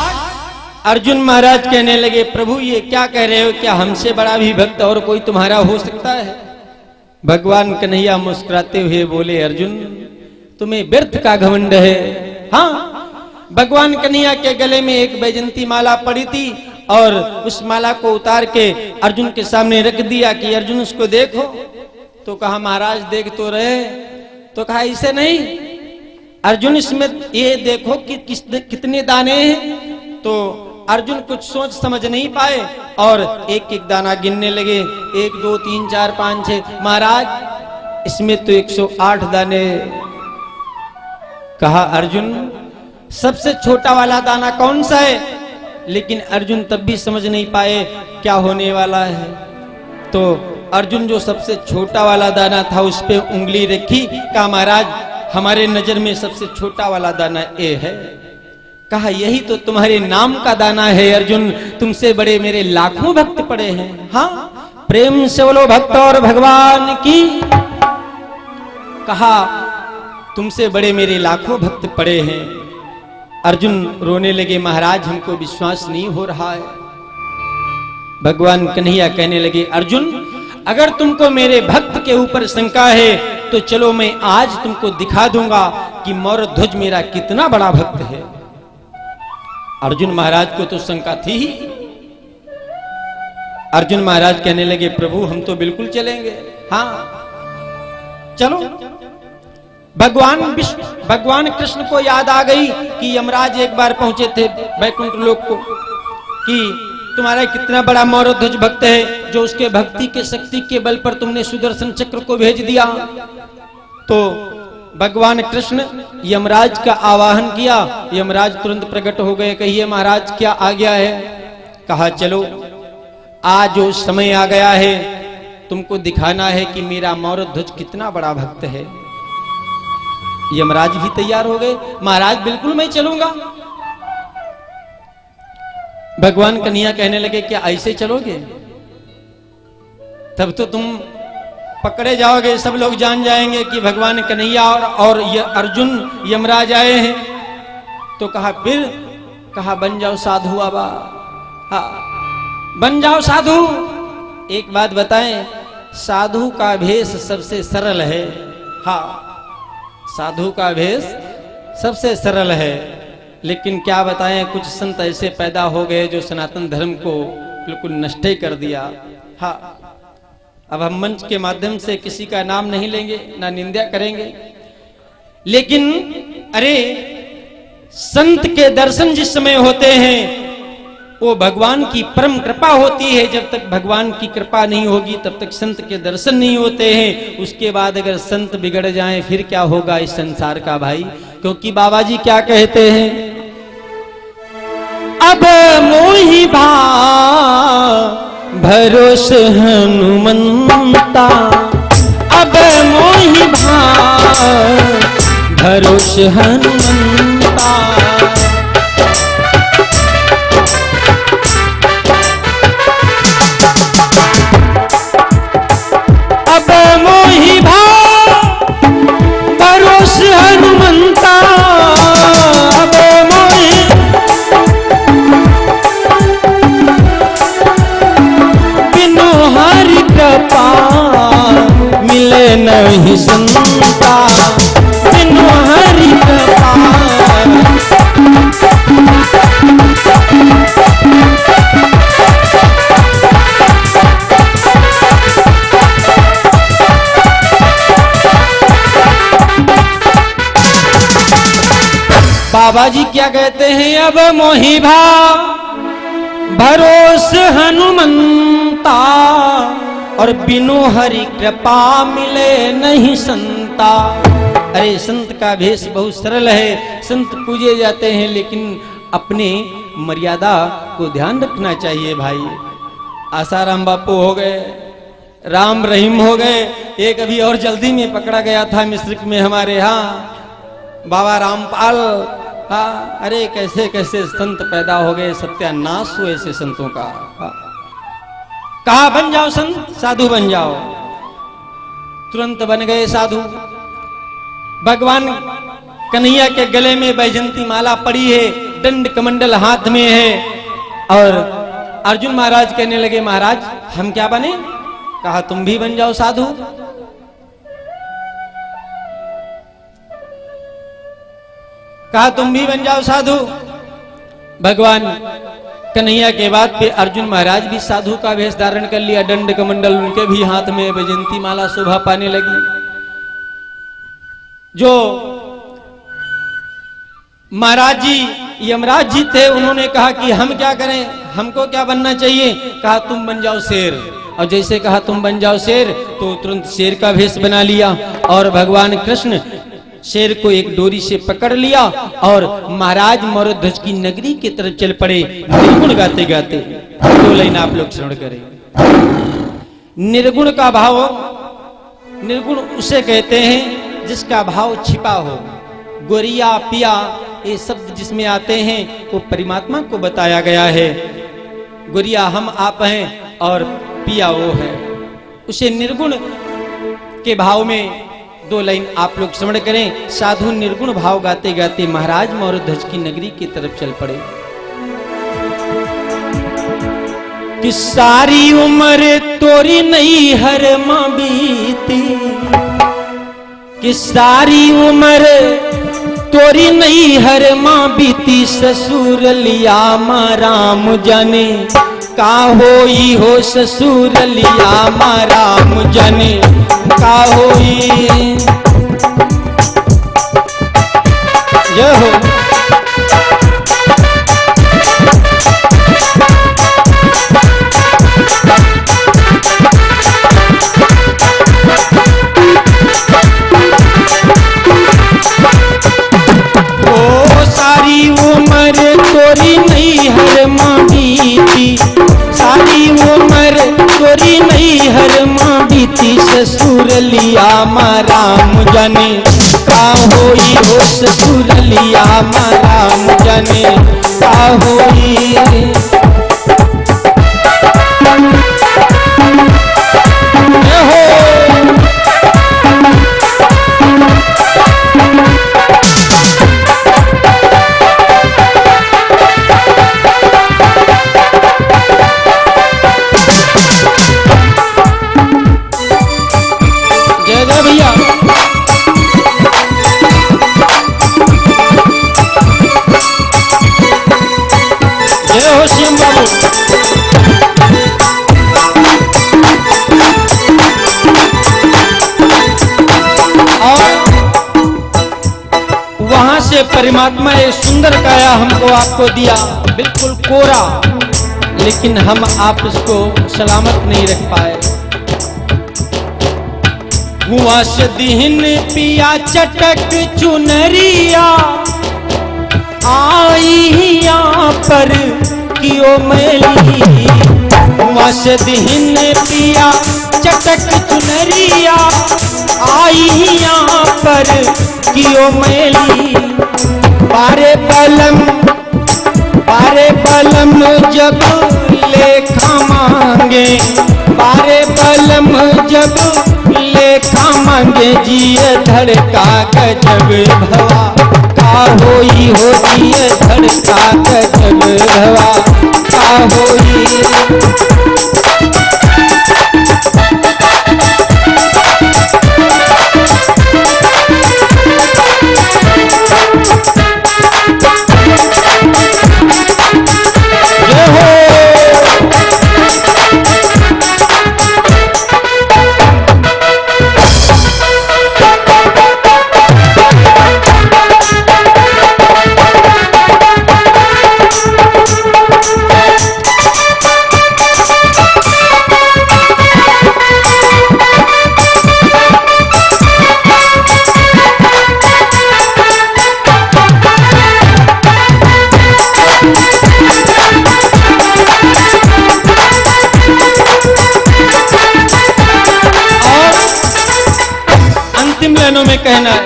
अर्जुन महाराज कहने लगे, प्रभु ये क्या कह रहे हो? क्या हमसे बड़ा भी भक्त और कोई तुम्हारा हो सकता है? भगवान कन्हैया मुस्कुराते हुए बोले, अर्जुन तुम्हें व्यर्थ का घमंड है। हाँ, भगवान कन्हैया के गले में एक बैजंती माला पड़ी थी और उस माला को उतार के अर्जुन के सामने रख दिया कि अर्जुन उसको देखो। तो कहा महाराज देख तो रहे। तो कहा इसे नहीं अर्जुन, इसमें ये देखो कि कितने दाने हैं। तो अर्जुन कुछ सोच समझ नहीं पाए और एक एक दाना गिनने लगे, 1 2 3 4 5 6। महाराज इसमें तो 108 दाने। कहा अर्जुन सबसे छोटा वाला दाना कौन सा है? लेकिन अर्जुन तब भी समझ नहीं पाए क्या होने वाला है। तो अर्जुन जो सबसे छोटा वाला दाना था उस पे उंगली रखी, कहा महाराज हमारे नजर में सबसे छोटा वाला दाना ये है। कहा यही तो तुम्हारे नाम का दाना है अर्जुन, तुमसे बड़े मेरे लाखों भक्त पड़े हैं। हाँ, प्रेम से बोलो भक्त और भगवान की। कहा तुमसे बड़े मेरे लाखों भक्त पड़े हैं। अर्जुन रोने लगे, महाराज हमको विश्वास नहीं हो रहा है। भगवान कन्हैया कहने लगे, अर्जुन अगर तुमको मेरे भक्त के ऊपर शंका है तो चलो मैं आज तुमको दिखा दूंगा कि मौरध्वज मेरा कितना बड़ा भक्त है। अर्जुन महाराज को तो शंका थी ही। अर्जुन महाराज कहने लगे, प्रभु हम तो बिल्कुल चलेंगे, हाँ चलो। भगवान कृष्ण को याद आ गई कि यमराज एक बार पहुंचे थे वैकुंठ लोक को कि तुम्हारा कितना बड़ा मौरध्वज भक्त है, जो उसके भक्ति के शक्ति के बल पर तुमने सुदर्शन चक्र को भेज दिया। तो भगवान कृष्ण यमराज का आवाहन किया। यमराज तुरंत प्रकट हो गए। कहिए महाराज क्या आ गया है? कहा चलो आज जो समय आ गया है तुमको दिखाना है कि मेरा मौरध्वज कितना बड़ा भक्त है। यमराज भी तैयार हो गए। महाराज बिल्कुल मैं चलूंगा। भगवान कन्हैया कहने लगे, क्या ऐसे चलोगे? तब तो तुम पकड़े जाओगे, सब लोग जान जाएंगे कि भगवान कन्हैया और अर्जुन यमराज आए हैं। तो कहा फिर कहा बन जाओ साधु बाबा, हाँ बन जाओ साधु। एक बात बताएं, साधु का भेष सबसे सरल है। हाँ साधु का भेष सबसे सरल है, लेकिन क्या बताएं कुछ संत ऐसे पैदा हो गए जो सनातन धर्म को बिल्कुल नष्ट ही कर दिया। हाँ अब हम मंच के माध्यम से किसी का नाम नहीं लेंगे, ना निंदा करेंगे, लेकिन अरे संत के दर्शन जिस समय होते हैं वो भगवान की परम कृपा होती है। जब तक भगवान की कृपा नहीं होगी तब तक संत के दर्शन नहीं होते हैं। उसके बाद अगर संत बिगड़ जाएं फिर क्या होगा इस संसार का भाई। क्योंकि बाबा जी क्या कहते हैं, अब मोहि भा भरोस हनुमंता, अब मोहि भा भरोस हनुमंता। अब मोहि भा भरोस हनुमंता, अब मोहि बिनु हरि कृपा मिले नहीं संता, बिनु हरि कृपा। बाबा जी क्या कहते हैं, अब मोहि भा भरोस हनुमंता, और बिनु हरि कृपा मिले नहीं संता। अरे संत का भेष बहुत सरल है। संत पूजे जाते हैं लेकिन अपने मर्यादा को ध्यान रखना चाहिए भाई। आसाराम बापू हो गए, राम रहीम हो गए, एक अभी और जल्दी में पकड़ा गया था मिस्रिक में हमारे यहाँ बाबा रामपाल। हाँ अरे कैसे कैसे संत पैदा हो गए, सत्यानाश हुए ऐसे संतों का। कहा बन जाओ संत, साधु बन जाओ। तुरंत बन गए साधु। भगवान कन्हैया के गले में बैजंती माला पड़ी है, दंड कमंडल हाथ में है। और अर्जुन महाराज कहने लगे, महाराज हम क्या बने? कहा तुम भी बन जाओ साधु। कहा तुम भी बन जाओ साधु। भगवान कन्हैया के बाद पे अर्जुन महाराज भी साधु का वेश धारण कर लिया, दंड कमंडल उनके भी हाथ में, वैजंती माला शोभा पाने लगी। जो महाराज जी यमराज जी थे उन्होंने कहा कि हम क्या करें, हमको क्या बनना चाहिए? कहा तुम बन जाओ शेर। और जैसे कहा तुम बन जाओ शेर तो तुरंत शेर का भेष बना लिया और भगवान कृष्ण शेर को एक डोरी से पकड़ लिया और महाराज मौरध्वज की नगरी की तरफ चल पड़े, निर्गुण गाते गाते। दो लाइन आप लोग श्रवण करें। निर्गुण का भाव, निर्गुण उसे कहते हैं जिसका भाव छिपा हो। गोरिया पिया ये शब्द जिसमें आते हैं वो परमात्मा को बताया गया है। गोरिया हम आप हैं और पिया वो है। उसे निर्गुण के भाव में 2 लाइन आप लोग श्रवण करें। साधु निर्गुण भाव गाते गाते महाराज मौर्यध्वज की नगरी की तरफ चल पड़े। कि सारी उम्र तोरी नहीं हर मां बीती, कि सारी उम्र तोरी नहीं हर मां बीती, ससुर लिया मां राम जाने का होई हो, ससुर लिया मां राम जाने का होई। जय हो। सारी उम्र तोरी नहीं हर मां बीती, सारी उम्र तोरी नहीं हर मां बीती, ससुर लिया मां राम जाने का होई हो, ससुर लिया मां राम जाने का होई। परमात्मा ये सुंदर काया हमको आपको दिया, बिल्कुल कोरा, लेकिन हम आप इसको सलामत नहीं रख पाए। हुआ से दिन पिया चटक चुनरिया, आई यहाँ पर कियो मैली। हुआ से दिन पिया चटक चुनरिया, आई यहाँ पर कियो मैली। बारे बलम जब लेखा मांगे, बारे बलम जब लेखा मांगे, जिए धड़का गजब भवा का होई हो, जिए धड़का गजब भवा का होई। में कहना है,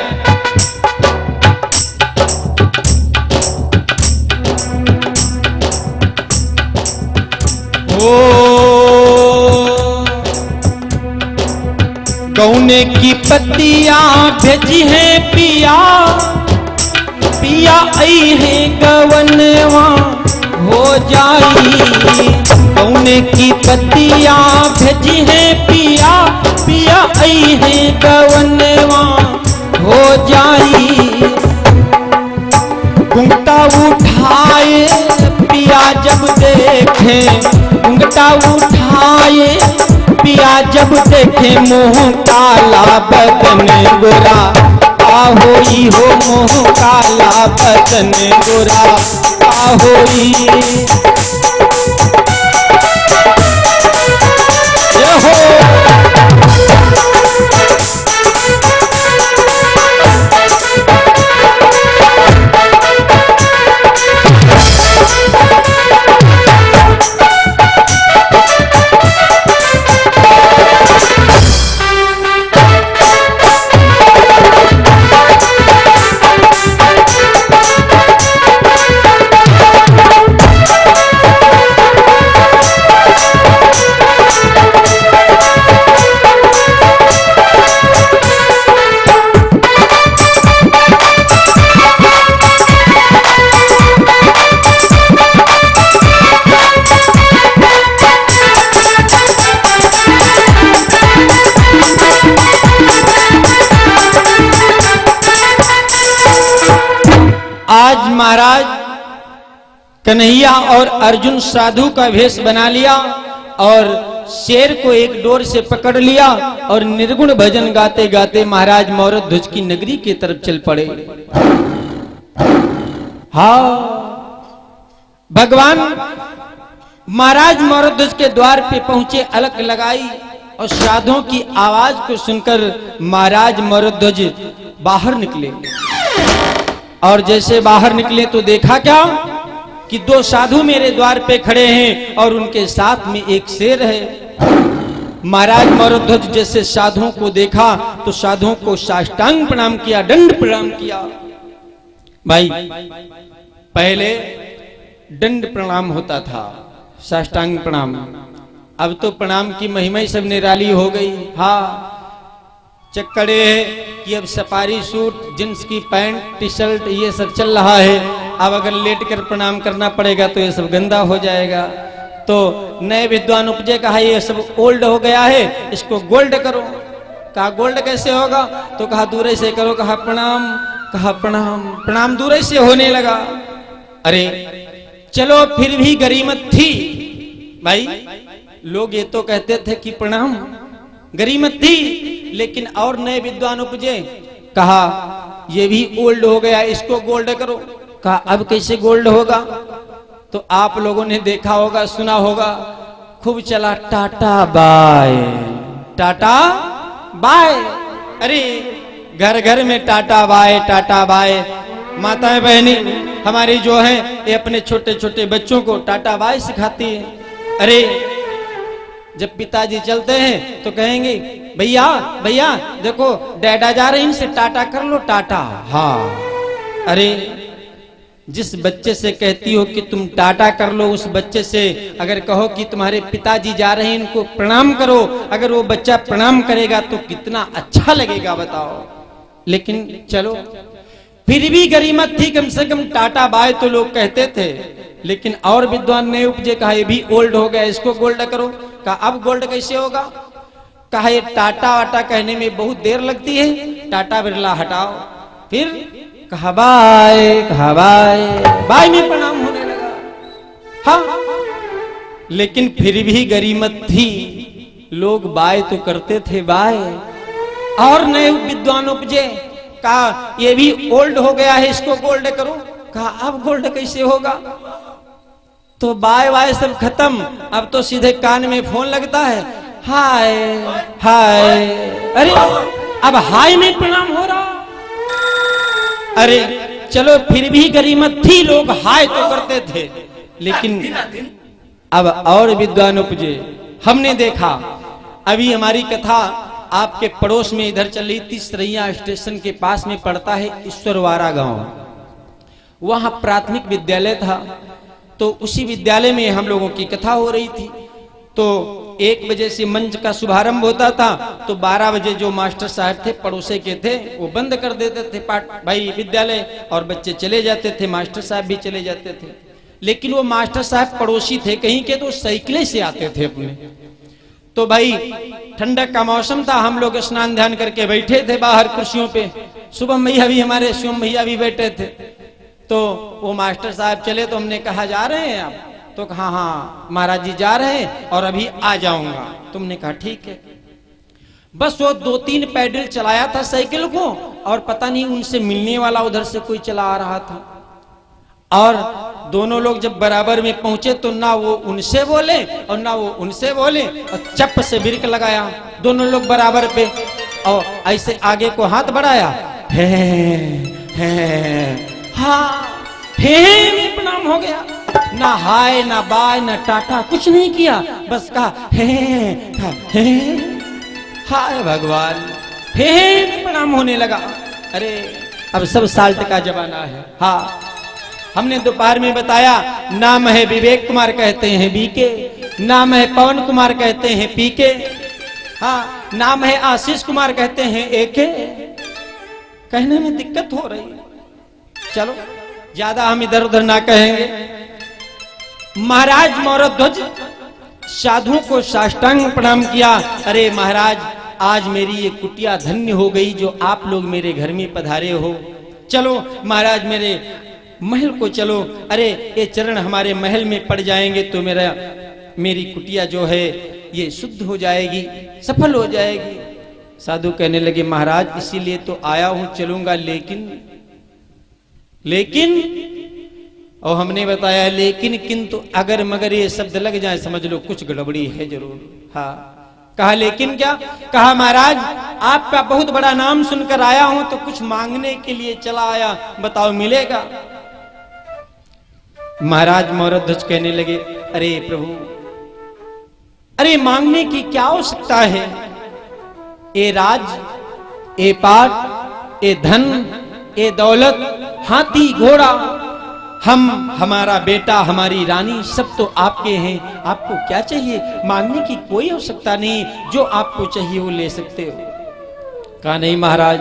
ओ गौने की पत्तियां भेजी है पिया, पिया आई है गवनवा हो जाई। गौने की पत्तियां भेजी है पिया, पिया आई है गवनवा हो जाई। घुंघटा उठाए पिया जब देखे, घुंघटा उठाए पिया जब देखे, मोह काला बदन गोरा का होई हो, मोह काला बदन गोरा का होई। कन्हैया और अर्जुन साधु का वेश बना लिया और शेर को एक डोर से पकड़ लिया और निर्गुण भजन गाते गाते महाराज मौरध्वज की नगरी की तरफ चल पड़े। हाँ, भगवान महाराज मौरध्वज के द्वार पे पहुंचे, अलग लगाई और साधुओं की आवाज को सुनकर महाराज मौरध्वज बाहर निकले। और जैसे बाहर निकले तो देखा क्या कि दो साधु मेरे द्वार पे खड़े हैं और उनके साथ में एक शेर है। महाराज मौरध्वज जैसे साधुओं को देखा तो साधुओं को साष्टांग प्रणाम किया, दंड प्रणाम किया। भाई पहले दंड प्रणाम होता था, साष्टांग प्रणाम, अब तो प्रणाम की महिमा ही सब निराली हो गई। हाँ, चक्करे है कि अब सफारी सूट, जींस की पैंट, टी शर्ट ये सब चल रहा है। अब अगर लेट कर प्रणाम करना पड़ेगा तो ये सब गंदा हो जाएगा। तो नए विद्वान उपजे, कहा ये सब ओल्ड हो गया है, इसको गोल्ड करो। कहा गोल्ड कैसे होगा? तो कहा दूर से करो। कहा प्रणाम, कहा प्रणाम, प्रणाम दूर से होने लगा। अरे चलो फिर भी गरीमत थी भाई, लोग ये तो कहते थे कि प्रणाम, गरीमत थी, लेकिन और नए विद्वान उपजे, कहा ये भी ओल्ड हो गया, इसको गोल्ड करो। कहा अब कैसे गोल्ड होगा? तो आप लोगों ने देखा होगा, सुना होगा, खूब चला टाटा बाय, टाटा बाय। अरे घर घर में टाटा बाय, टाटा बाय। माताएं बहनी हमारी जो हैं ये अपने छोटे छोटे बच्चों को टाटा बाय सिखाती है। अरे जब पिताजी चलते हैं तो कहेंगे भैया भैया देखो डैडा जा रहे हैं, इनसे टाटा कर लो, टाटा। हाँ, अरे जिस बच्चे से कहती हो कि तुम टाटा कर लो, उस बच्चे से अगर कहो कि तुम्हारे पिताजी जा रहे हैं इनको प्रणाम करो, अगर वो बच्चा प्रणाम करेगा तो कितना अच्छा लगेगा बताओ। लेकिन चलो फिर भी गरीमत थी, कम से कम टाटा बाय तो लोग कहते थे। लेकिन और विद्वान ने उपजे, कहा ये भी ओल्ड हो गया, इसको गोल्ड करो। कहा अब गोल्ड कैसे होगा? कहा ये टाटा वाटा कहने में बहुत देर लगती है, टाटा बिरला हटाओ। फिर कहा बाय, कहा बाय, बाय में प्रणाम होने लगा। हाँ, लेकिन फिर भी गरीमत थी, लोग बाय तो करते थे बाय। और नए विद्वान उपजे, कहा ये भी ओल्ड हो गया है, इसको गोल्ड करो। कहा अब गोल्ड कैसे होगा? तो बाय बाय सब खत्म, अब तो सीधे कान में फोन लगता है, हाय हाय। अरे अब हाय में प्रणाम हो रहा। अरे चलो फिर भी गरीमत थी, लोग हाय तो करते थे, लेकिन अब और विद्वान उपजे। हमने देखा अभी हमारी कथा आपके पड़ोस में इधर चल रही थी, सरैया स्टेशन के पास में पड़ता है ईश्वरवाड़ा गांव, वहां प्राथमिक विद्यालय था। तो उसी विद्यालय में हम लोगों की कथा हो रही थी। तो 1 बजे से मंच का शुभारंभ होता था, तो 12 बजे जो मास्टर साहब थे पड़ोसे के थे वो बंद कर देते थे पाठ भाई विद्यालय, और बच्चे चले जाते थे, मास्टर साहब भी चले जाते थे। लेकिन वो मास्टर साहब पड़ोसी थे कहीं के, तो साइकिलें से आते थे अपने। तो भाई ठंडक का मौसम था, हम लोग स्नान ध्यान करके बैठे थे बाहर कुर्सियों पे। शुभम भैया भी, हमारे शुभम भैया भी बैठे थे। तो वो मास्टर साहब चले तो हमने कहा जा रहे हैं आप? तो कहा हाँ महाराज जी जा रहे हैं और अभी आ जाऊंगा। तुमने कहा ठीक है। बस वो 2-3 पैडल चलाया था साइकिल को, और पता नहीं उनसे मिलने वाला उधर से कोई चला आ रहा था। और दोनों लोग जब बराबर में पहुंचे तो ना वो उनसे बोले और ना वो उनसे बोले, और चप से ब्रेक लगाया दोनों लोग बराबर पे, और ऐसे आगे को हाथ बढ़ाया, हाँ में प्रणाम हो गया। ना हाय ना बाय ना टाटा कुछ नहीं किया, बस कहा हे हाय भगवान, में प्रणाम होने लगा। अरे अब सब साल्ट का जमाना है। हाँ, हमने दोपहर में बताया, नाम है विवेक कुमार कहते हैं बीके, नाम है पवन कुमार कहते हैं पीके, हाँ नाम है आशीष कुमार कहते हैं एके। कहने में दिक्कत हो रही है। चलो ज्यादा हम इधर उधर ना कहेंगे। महाराज मौरध्वज साधुओं को साष्टांग प्रणाम किया। अरे महाराज आज मेरी ये कुटिया धन्य हो गई जो आप लोग मेरे घर में पधारे हो। चलो महाराज मेरे महल को चलो, अरे ये चरण हमारे महल में पड़ जाएंगे तो मेरी कुटिया जो है ये शुद्ध हो जाएगी, सफल हो जाएगी। साधु कहने लगे महाराज इसीलिए तो आया हूं, चलूंगा, लेकिन और हमने बताया लेकिन किंतु अगर मगर ये शब्द लग जाए समझ लो कुछ गड़बड़ी है जरूर। हाँ, कहा लेकिन क्या? कहा महाराज आपका बहुत बड़ा नाम सुनकर आया हूं तो कुछ मांगने के लिए चला आया, बताओ मिलेगा? महाराज मौरध्वज कहने लगे अरे प्रभु, अरे मांगने की क्या आवश्यकता है? ए राज, ए पाट, ए धन, ए दौलत, हाथी घोड़ा, हमारा बेटा, हमारी रानी सब तो आपके हैं, आपको क्या चाहिए? मांगने की कोई आवश्यकता नहीं, जो आपको चाहिए वो ले सकते हो। कहा नहीं महाराज,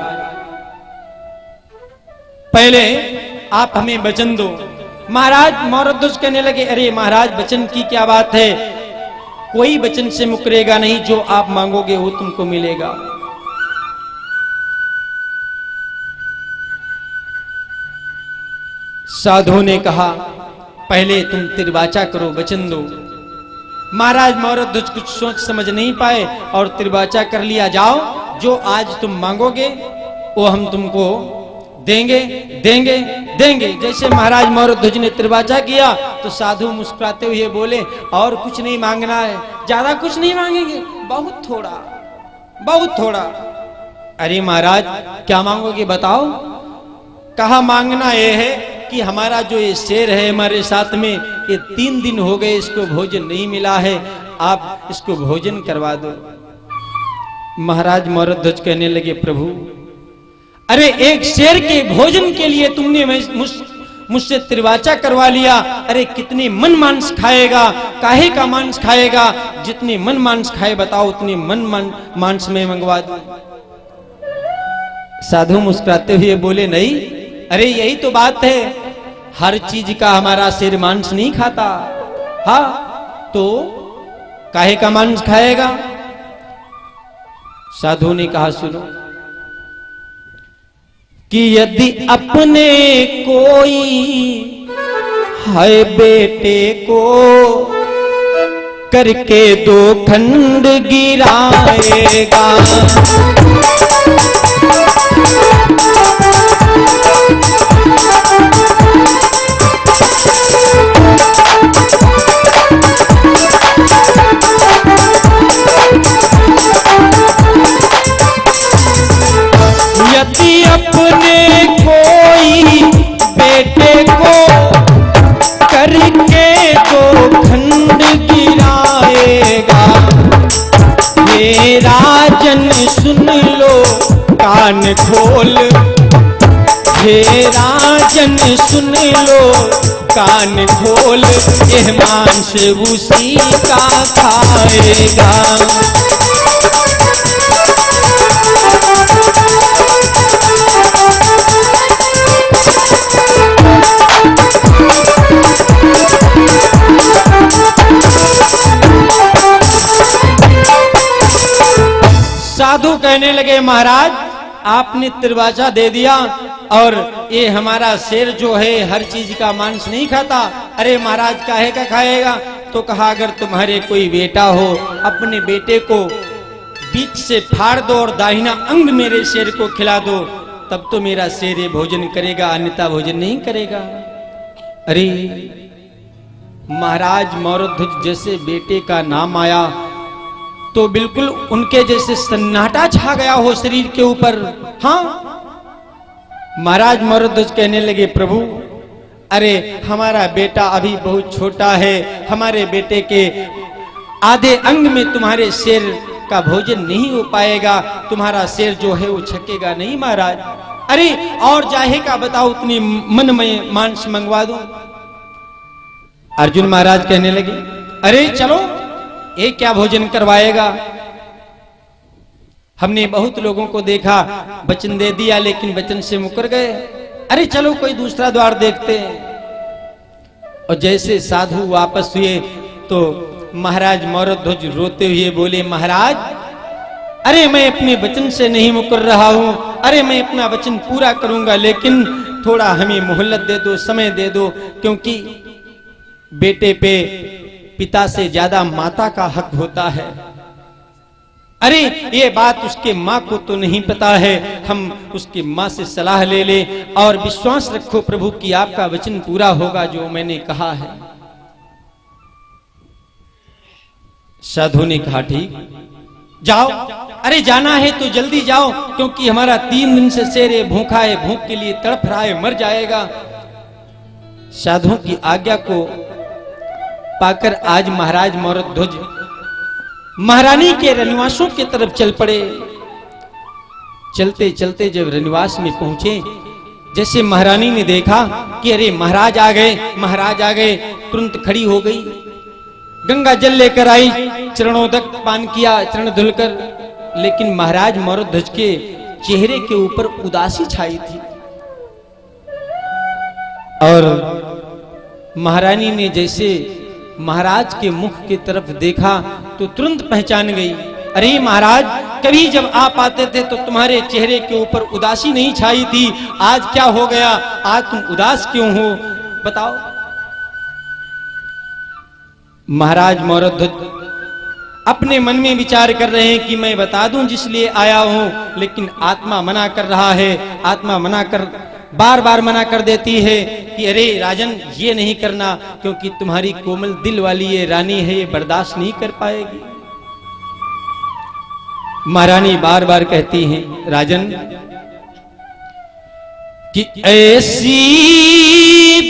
पहले आप हमें वचन दो। महाराज मौरध्वज कहने लगे अरे महाराज वचन की क्या बात है, कोई वचन से मुकरेगा नहीं, जो आप मांगोगे वो तुमको मिलेगा। साधु ने कहा पहले तुम तिरवाचा करो, वचन दो। महाराज मौरध्वज कुछ सोच समझ नहीं पाए और तिरवाचा कर लिया, जाओ जो आज तुम मांगोगे वो हम तुमको देंगे देंगे देंगे। जैसे महाराज मौरध्वज ने तिरवाचा किया तो साधु मुस्कुराते हुए बोले और कुछ नहीं मांगना है, ज्यादा कुछ नहीं मांगेंगे, बहुत थोड़ा, बहुत थोड़ा। अरे महाराज क्या मांगोगे बताओ? कहा मांगना यह है कि हमारा जो ये शेर है हमारे साथ में, ये 3 दिन हो गए इसको भोजन नहीं मिला है, आप इसको भोजन करवा दो। महाराज मौरध्वज कहने लगे प्रभु, अरे एक शेर के भोजन के लिए तुमने मुझसे तिरवाचा करवा लिया, अरे कितने मन मांस खाएगा, काहे का मांस खाएगा? जितने मन मांस खाए बताओ उतने मन मांस में मंगवा दो। साधु मुस्कुराते हुए बोले नहीं, अरे यही तो बात है, हर चीज का हमारा शेर मांस नहीं खाता। हाँ तो काहे का मांस खाएगा? साधु ने कहा सुनो कि यदि अपने कोई है बेटे को करके 2 खंड गिराएगा, यदि अपने कोई बेटे को करके 2 खंड गिराएगा, हे राजन सुन लो कान खोल, हे राजन सुन लो कान खोल, यह मांस उसी का खाएगा। साधु कहने लगे महाराज आपने तिरवाचा दे दिया और ये हमारा शेर जो है हर चीज का मांस नहीं खाता। अरे महाराज काहे का खाएगा? तो कहा अगर तुम्हारे कोई बेटा हो अपने बेटे को बीच से फाड़ दो और दाहिना अंग मेरे शेर को खिला दो, तब तो मेरा शेर ये भोजन करेगा, अन्यथा भोजन नहीं करेगा। अरे महाराज मौरध्वज जैसे बेटे का नाम आया तो बिल्कुल उनके जैसे सन्नाटा छा गया हो शरीर के ऊपर। हाँ महाराज मौरध्वज कहने लगे प्रभु अरे हमारा बेटा अभी बहुत छोटा है, हमारे बेटे के आधे अंग में तुम्हारे शेर का भोजन नहीं हो पाएगा, तुम्हारा शेर जो है वो छकेगा नहीं महाराज। अरे और चाहे का बताओ उतनी मन में मांस मंगवा दो। अर्जुन महाराज कहने लगे अरे चलो ये क्या भोजन करवाएगा? हमने बहुत लोगों को देखा वचन दे दिया लेकिन वचन से मुकर गए। अरे चलो कोई दूसरा द्वार देखते हैं। और जैसे साधु वापस हुए तो महाराज मौरध्वज रोते हुए बोले महाराज अरे मैं अपने वचन से नहीं मुकर रहा हूं, अरे मैं अपना वचन पूरा करूंगा लेकिन थोड़ा हमें मोहल्लत दे दो, समय दे दो, क्योंकि बेटे पे पिता से ज्यादा माता का हक होता है। अरे ये बात उसके माँ को तो नहीं पता है, हम उसकी माँ से सलाह ले ले और विश्वास रखो प्रभु कि आपका वचन पूरा होगा जो मैंने कहा है। साधु ने कहा ठीक, जाओ। अरे जाना है तो जल्दी जाओ, क्योंकि हमारा 3 दिन से शेर भूखा है, भूख के लिए तड़फ रहा है, मर जाएगा। साधुओं की आज्ञा को पाकर आज महाराज मौरध्वज महारानी के रनिवासों की तरफ चल पड़े। चलते चलते जब रनिवास में पहुंचे, जैसे महारानी ने देखा कि अरे महाराज आ गए, महाराज आ गए, तुरंत खड़ी हो गई, गंगा जल लेकर आई, चरणों तक पान किया, चरण धुलकर। लेकिन महाराज मौरध्वज के चेहरे के ऊपर उदासी छाई थी और महारानी ने जैसे महाराज के मुख की तरफ देखा तो तुरंत पहचान गई। अरे महाराज, कभी जब आप आते थे तो तुम्हारे चेहरे के ऊपर उदासी नहीं छाई थी, आज क्या हो गया, आज तुम उदास क्यों हो, बताओ। महाराज मौरध्वज अपने मन में विचार कर रहे हैं कि मैं बता दूं जिस लिए आया हूं, लेकिन आत्मा मना कर रहा है। आत्मा मना कर बार बार मना कर देती है कि अरे राजन ये नहीं करना, क्योंकि तुम्हारी कोमल दिल वाली ये रानी है, ये बर्दाश्त नहीं कर पाएगी। महारानी बार बार कहती हैं राजन कि ऐसी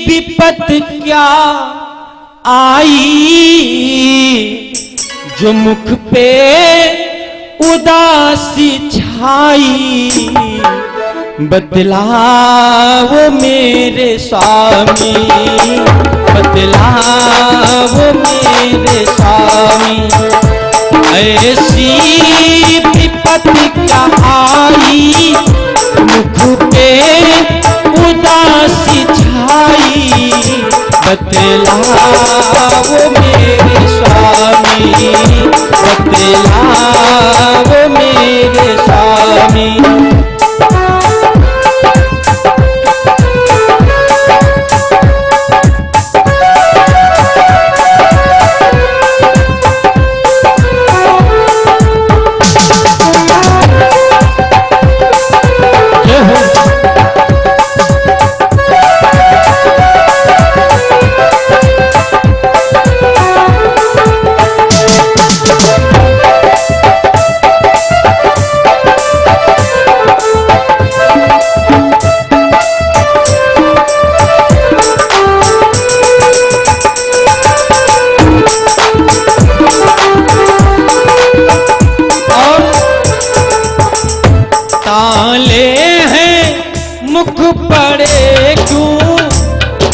विपत क्या आई जो मुख पे उदासी छाई, बतलाओ मेरे स्वामी, बतलाओ मेरे स्वामी। ऐसी विपत क्या आई मुख पे उदासी छाई, बतलाओ मेरे स्वामी, बतलाओ मेरे स्वामी।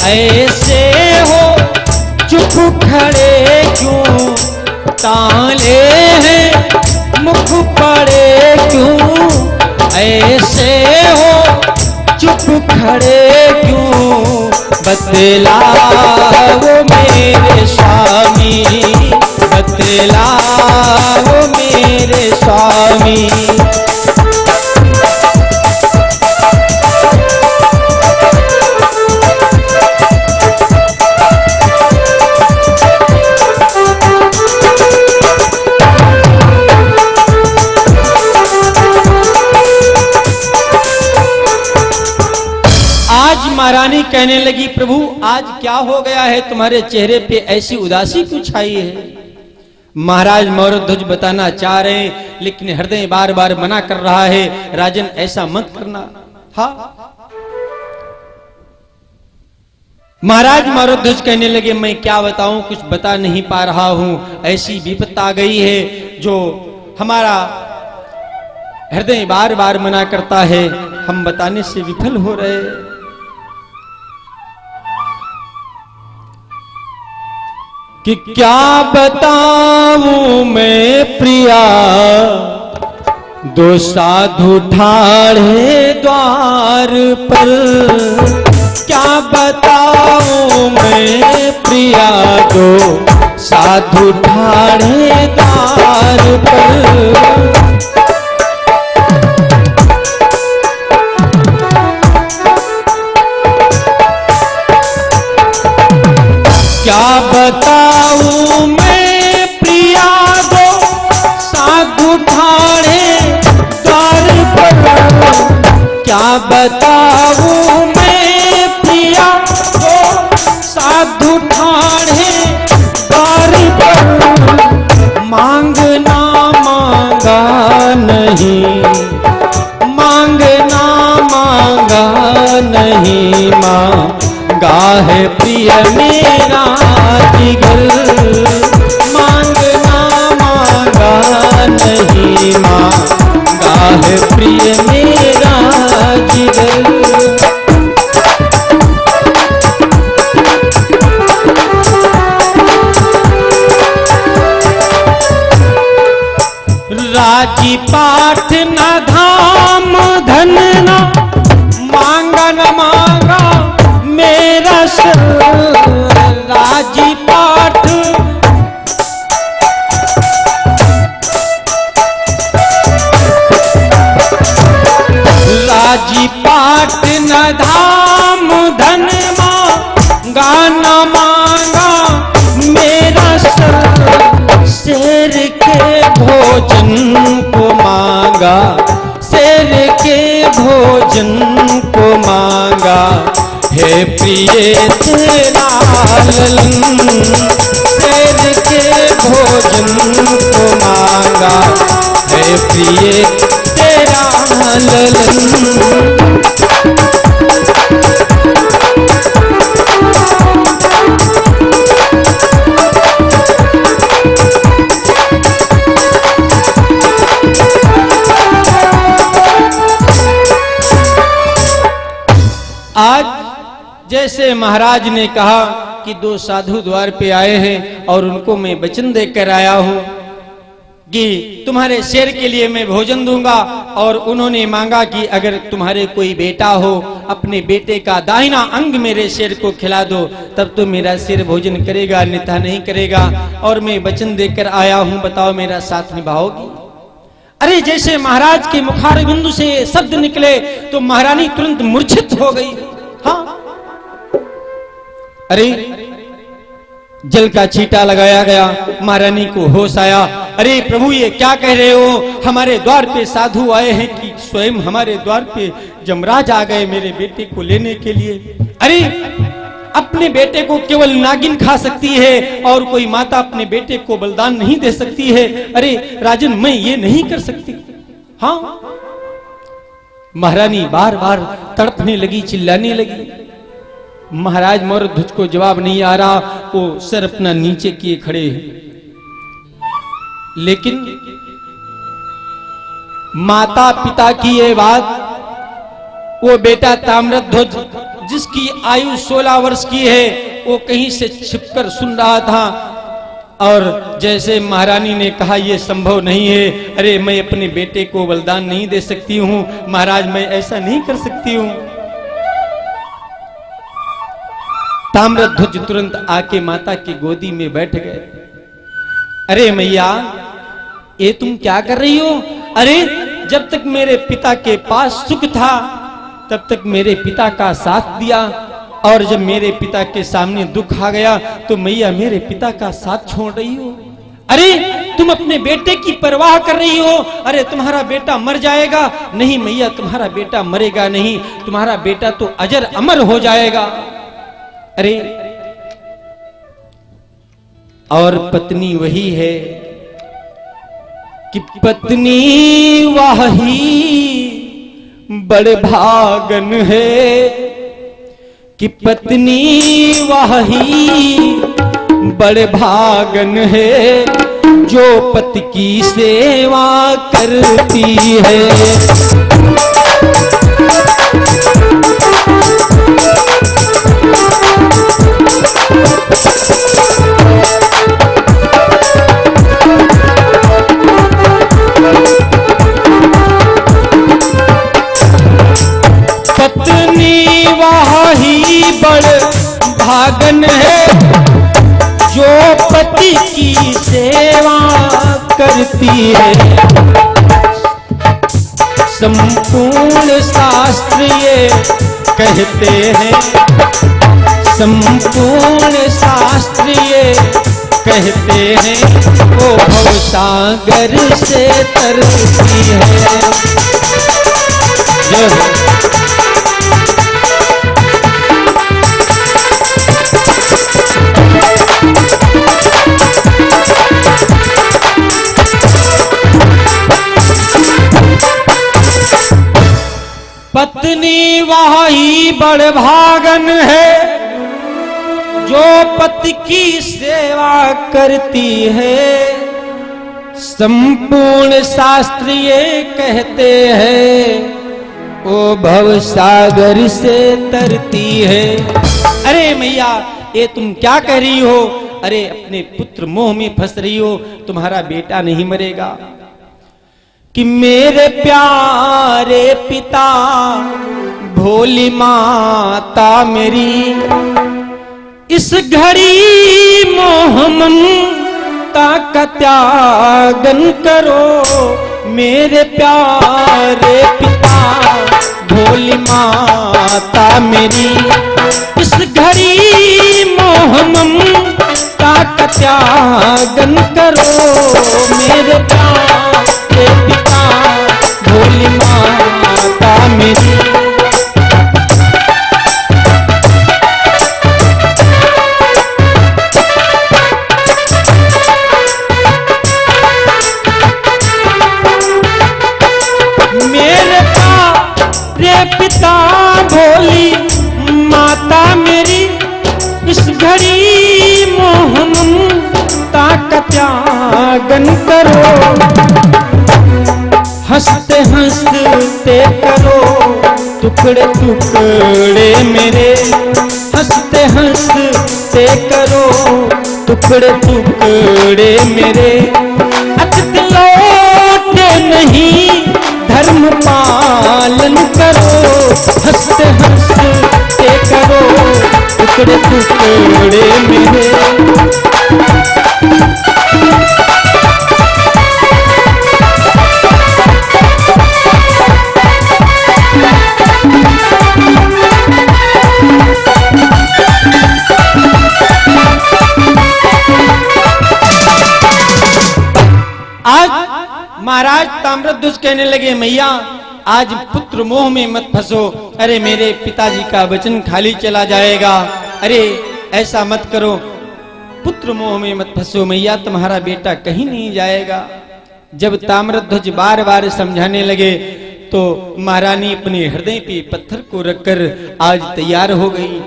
ऐसे हो चुप खड़े क्यों, ताले हैं मुख पड़े क्यों, ऐसे हो चुप खड़े क्यों, बतलाओ मेरे स्वामी, बतलाओ मेरे स्वामी। महारानी कहने लगी प्रभु आज क्या हो गया है, तुम्हारे चेहरे पे ऐसी उदासी क्यों छाई है। महाराज मौरध्वज बताना चाह रहे हैं, लेकिन हृदय बार बार मना कर रहा है, राजन ऐसा मत करना। हाँ, महाराज मौरध्वज कहने लगे मैं क्या बताऊं, कुछ बता नहीं पा रहा हूं, ऐसी विपत्ति आ गई है जो हमारा हृदय बार बार मना करता है, हम बताने से विफल हो रहे। कि क्या बताऊं मैं प्रिया, दो साधु ठाड़े द्वार पर, क्या बताऊं मैं प्रिया, दो साधु ठाड़े द्वार पर। बताऊं मैं प्रिया को साधु ठाणे द्वार पर, मांगना मांगा नहीं, मांगना मांगा नहीं, मांगा है प्रिय मेरा जिगर, मांगना मांगा नहीं, मांगा है प्रिय मेरा जिगर। राजी पाठ न धाम धन न, मांगा न मांगा मेरा सर, राजी पाठ राजी पाठ न धाम धन मांगा न मांगा मेरा सर, शेर के भोजन को मांगा, शेर के भोजन को मांगा, हे प्रिय तेरा ललन, शेर के भोजन को मांगा, हे प्रिय तेरा ललन। आज जैसे महाराज ने कहा कि दो साधु द्वार पे आए हैं और उनको मैं वचन देकर आया हूं कि तुम्हारे शेर के लिए मैं भोजन दूंगा, और उन्होंने मांगा कि अगर तुम्हारे कोई बेटा हो, अपने बेटे का दाहिना अंग मेरे शेर को खिला दो, तब तो मेरा शेर भोजन करेगा, अन्यथा नहीं करेगा, और मैं वचन देकर आया हूं, बताओ मेरा साथ निभाओगी? अरे जैसे महाराज के मुखार बिंदु से शब्द निकले तो महारानी तुरंत मूर्छित हो गई। हाँ, अरे जल का छींटा लगाया गया, महारानी को होश आया। अरे प्रभु ये क्या कह रहे हो, हमारे द्वार पे साधु आए हैं कि स्वयं हमारे द्वार पे जमराज आ गए मेरे बेटे को लेने के लिए। अरे अपने बेटे को केवल नागिन खा सकती है और कोई माता अपने बेटे को बलिदान नहीं दे सकती है। अरे राजन मैं ये नहीं कर सकती। हाँ, महारानी बार बार तड़पने लगी, चिल्लाने लगी। महाराज मौर्यध्वज को जवाब नहीं आ रहा, वो सर अपना नीचे किए खड़े हैं। लेकिन माता पिता की ये बात, वो बेटा ताम्रध्वज जिसकी आयु 16 वर्ष की है, वो कहीं से छिपकर सुन रहा था। और जैसे महारानी ने कहा यह संभव नहीं है, अरे मैं अपने बेटे को बलिदान नहीं दे सकती हूं महाराज, मैं ऐसा नहीं कर सकती हूं। ताम्रध्वज तुरंत आके माता की गोदी में बैठ गए। अरे मैया ये तुम क्या कर रही हो? अरे जब तक मेरे पिता के पास सुख था तब तक मेरे पिता का साथ दिया, और जब मेरे पिता के सामने दुख आ गया तो मैया मेरे पिता का साथ छोड़ रही हो। अरे तुम अपने बेटे की परवाह कर रही हो, अरे तुम्हारा बेटा मर जाएगा। नहीं मैया, तुम्हारा बेटा मरेगा नहीं, तुम्हारा बेटा तो अजर अमर हो जाएगा। अरे और पत्नी वही है कि पत्नी वही बड़े भागन है, कि पत्नी वही बड़े भागन है, जो पति की सेवा करती है। पत्नी वही बड़ भागन है, जो पति की सेवा करती है। संपूर्ण शास्त्र ये कहते हैं, संपूर्ण शास्त्र ये कहते हैं, वो भवसागर से तरती है। जय हो। पत्नी वही बड़ भागन है जो पति की सेवा करती है। संपूर्ण शास्त्र ये कहते हैं वो भव सागर से तरती है। अरे मैया ये तुम क्या कह रही हो? अरे अपने पुत्र मोह में फंस रही हो, तुम्हारा बेटा नहीं मरेगा। कि मेरे प्यारे पिता भोली माता मेरी इस घड़ी मोह ममता का त्यागन करो। मेरे प्यारे पिता भोली माता मेरी इस घड़ी मोह ममता का त्यागन करो। मेरे प्यारे पिता भोली माता मेरी पिता भोली माता मेरी इस घड़ी मोह ममता का त्यागन करो। हंसते हंसते करो टुकड़े टुकड़े मेरे। हंसते हंसते करो टुकड़े टुकड़े मेरे। अतिथ लौटे नहीं धर्म पालन करो। हंसते हंसते करो टुकड़े टुकड़े मेरे। आज महाराज ताम्रध्वज कहने लगे मैया आज पुत्र मोह में मत फंसो। अरे मेरे पिताजी का वचन खाली चला जाएगा। अरे ऐसा मत करो, पुत्र मोह में मत फंसो मैया, तुम्हारा बेटा कहीं नहीं जाएगा। जब ताम्रध्वज बार बार समझाने लगे तो महारानी अपने हृदय पे पत्थर को रखकर आज तैयार हो गई।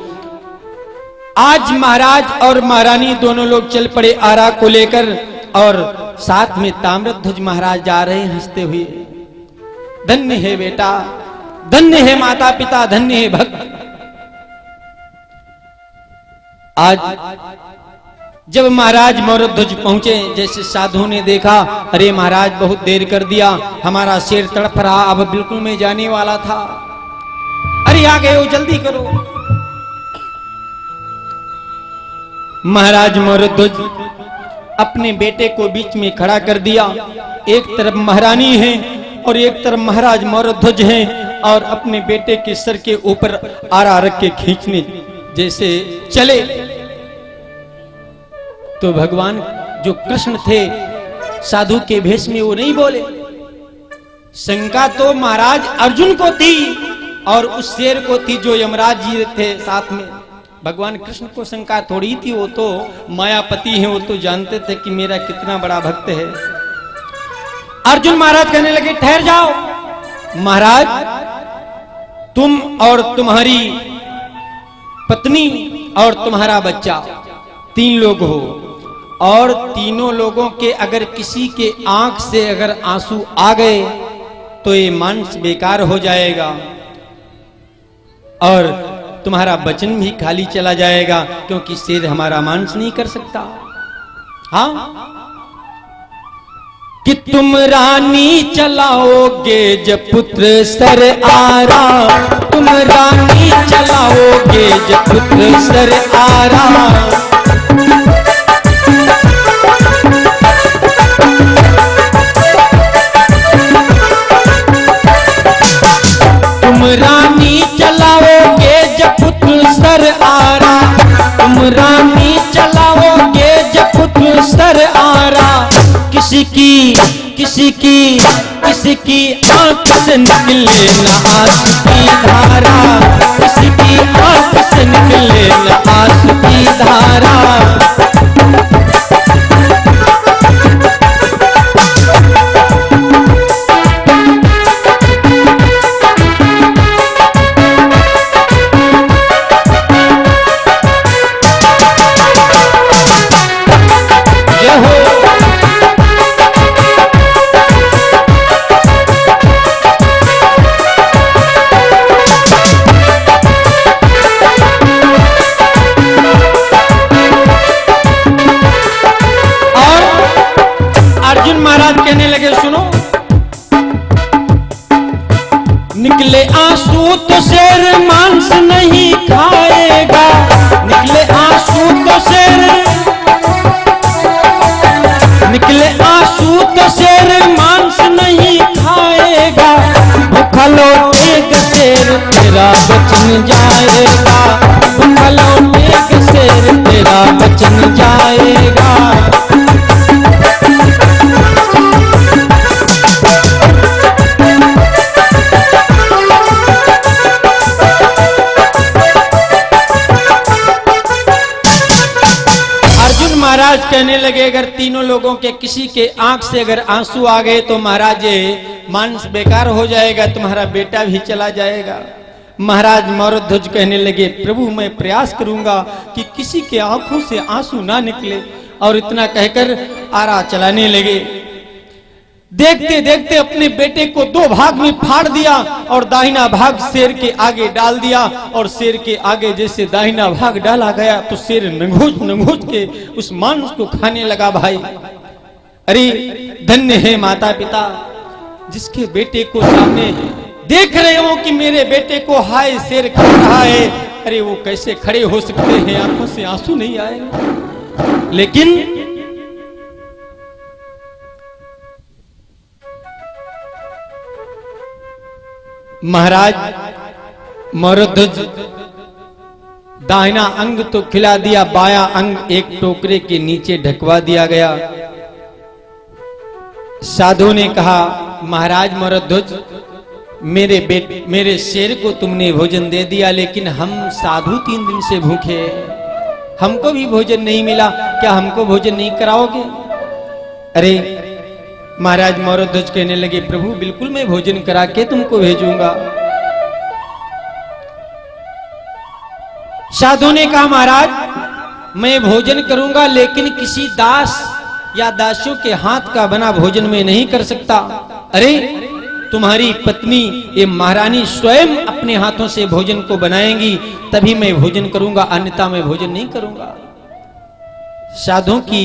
आज महाराज और महारानी दोनों लोग चल पड़े आरा को लेकर और साथ में ताम्रध्वज महाराज जा रहे हैं हंसते हुए। धन्य है बेटा, धन्य है माता पिता, धन्य है भक्त। आज जब महाराज मौरध्वज पहुंचे, जैसे साधु ने देखा अरे महाराज बहुत देर कर दिया, हमारा शेर तड़प रहा, अब बिल्कुल में जाने वाला था। अरे आ गए हो, जल्दी करो। महाराज मौरध्वज अपने बेटे को बीच में खड़ा कर दिया। एक तरफ महारानी है और एक तरफ महाराज मौरध्वज हैं और अपने बेटे के सर के ऊपर आरा रख के खींचने जैसे चले तो भगवान जो कृष्ण थे साधु के भेष में वो नहीं बोले। शंका तो महाराज अर्जुन को थी और उस शेर को थी जो यमराज जी थे साथ में। भगवान कृष्ण को शंका थोड़ी थी, वो तो मायापति है, वो तो जानते थे कि मेरा कितना बड़ा भक्त है। अर्जुन महाराज कहने लगे ठहर जाओ महाराज, तुम और तुम्हारी पत्नी और तुम्हारा बच्चा 3 लोग हो और तीनों लोगों के अगर किसी के आंख से अगर आंसू आ गए तो ये मांस बेकार हो जाएगा और तुम्हारा वचन भी खाली चला जाएगा, क्योंकि शेर हमारा मांस नहीं कर सकता। हाँ कि तुम रानी चलाओगे जब पुत्र सर आरा, तुम रानी चलाओगे जब पुत्र सर आरा। तुम रानी चलाओगे जब पुत्र सर आरा, तुम रानी चलाओगे जब पुत्र सर आरा। किसी की आंख से निकले न आंसू की धारा, किसी की आंख से निकले न आंसू की धारा। निकले आंसू तो शेर मांस नहीं खाएगा, निकले आंसू तो शेर, निकले आंसू तो शेर मांस नहीं खाएगा, भूखा लौटेगा शेर तेरा बचन जाएगा, भूखा लौटेगा शेर तेरा बचन जाएगा। महाराज कहने लगे अगर तीनों लोगों के किसी के आंख से अगर आंसू आ गए तो महाराज ये मांस बेकार हो जाएगा, तुम्हारा बेटा भी चला जाएगा। महाराज मौरध्वज कहने लगे प्रभु मैं प्रयास करूंगा कि किसी के आंखों से आंसू ना निकले, और इतना कहकर आरा चलाने लगे। देखते देखते अपने बेटे को दो भाग में फाड़ दिया और दाहिना भाग शेर के आगे डाल दिया, और शेर के आगे जैसे दाहिना भाग डाला गया तो शेर नंगूच के उस मांस को खाने लगा। भाई अरे धन्य है माता पिता जिसके बेटे को सामने देख रहे हो कि मेरे बेटे को हाय शेर खा रहा है, अरे वो कैसे खड़े हो सकते हैं, आंखों से आंसू नहीं आए। लेकिन महाराज मौरध्वज दाहिना अंग तो खिला दिया, बाया अंग एक टोकरे के नीचे ढकवा दिया गया। साधु ने कहा महाराज मौरध्वज मेरे शेर को तुमने भोजन दे दिया, लेकिन हम साधु 3 दिन से भूखे, हमको भी भोजन नहीं मिला, क्या हमको भोजन नहीं कराओगे? अरे महाराज मौरध्वज कहने लगे प्रभु बिल्कुल मैं भोजन करा के तुमको भेजूंगा। साधु ने कहा महाराज मैं भोजन करूंगा, लेकिन किसी दास या दासियों के हाथ का बना भोजन मैं नहीं कर सकता। अरे तुम्हारी पत्नी ये महारानी स्वयं अपने हाथों से भोजन को बनाएंगी तभी मैं भोजन करूंगा, अन्यथा मैं भोजन नहीं करूंगा। साधु की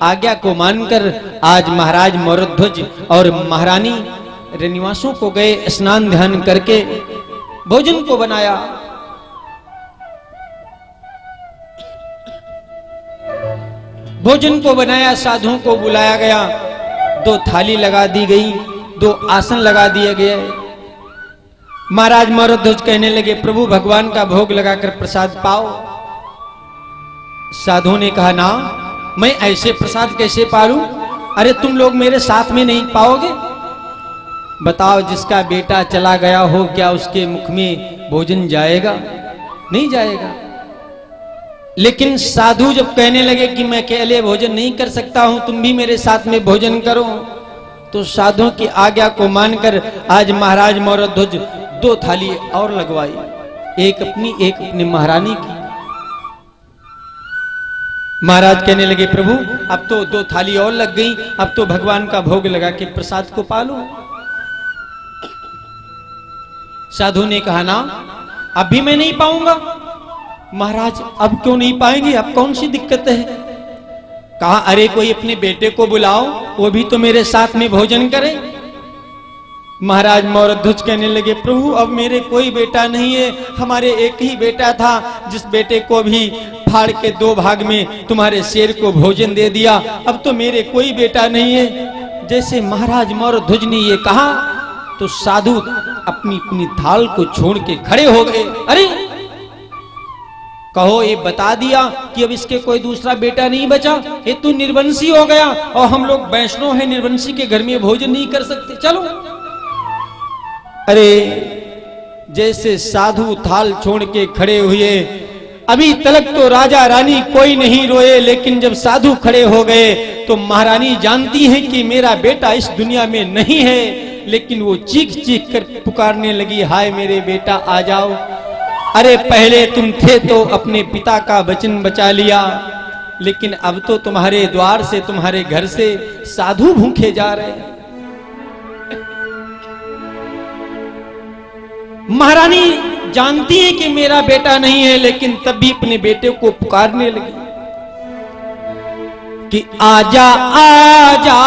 आज्ञा को मानकर आज महाराज मौरध्वज और महारानी रनिवासों को गए, स्नान ध्यान करके भोजन को बनाया। भोजन को बनाया, साधुओं को बुलाया गया, 2 थाली लगा दी गई, 2 आसन लगा दिए गए। महाराज मौरध्वज कहने लगे प्रभु भगवान का भोग लगाकर प्रसाद पाओ। साधु ने कहा ना मैं ऐसे प्रसाद कैसे पालूं, अरे तुम लोग मेरे साथ में नहीं पाओगे। बताओ जिसका बेटा चला गया हो क्या उसके मुख में भोजन जाएगा? नहीं जाएगा। लेकिन साधु जब कहने लगे कि मैं अकेले भोजन नहीं कर सकता हूं, तुम भी मेरे साथ में भोजन करो, तो साधु की आज्ञा को मानकर आज महाराज मौरध्वज 2 थाली और लगवाई, एक अपनी एक अपनी महारानी की। महाराज कहने लगे प्रभु अब तो 2 थाली और लग गई, अब तो भगवान का भोग लगा के प्रसाद को पालो। साधु ने कहा ना अब भी मैं नहीं पाऊंगा। महाराज अब क्यों नहीं पाएंगे, अब कौन सी दिक्कत है? कहा अरे कोई अपने बेटे को बुलाओ, वो भी तो मेरे साथ में भोजन करे। महाराज मौरध्वज कहने लगे प्रभु अब मेरे कोई बेटा नहीं है, हमारे एक ही बेटा था, जिस बेटे को भी फाड़ के 2 भाग में तुम्हारे शेर को भोजन दे दिया, अब तो मेरे कोई बेटा नहीं है। जैसे महाराज मौरध्वज ने ये कहा तो साधु अपनी अपनी थाल को छोड़ के खड़े हो गए। अरे कहो ये बता दिया कि अब इसके कोई दूसरा बेटा नहीं बचा, ये तो निर्वंशी हो गया, और हम लोग वैष्णव हैं, निर्वंशी के घर में भोजन नहीं कर सकते, चलो। अरे जैसे साधु थाल छोड़ के खड़े हुए, अभी तक तो राजा रानी कोई नहीं रोए, लेकिन जब साधु खड़े हो गए तो महारानी जानती है कि मेरा बेटा इस दुनिया में नहीं है, लेकिन वो चीख चीख कर पुकारने लगी हाय मेरे बेटा आ जाओ। अरे पहले तुम थे तो अपने पिता का वचन बचा लिया, लेकिन अब तो तुम्हारे द्वार से तुम्हारे घर से साधु भूखे जा रहे हैं। महारानी जानती है कि मेरा बेटा नहीं है, लेकिन तब भी अपने बेटे को पुकारने लगी कि आजा आजा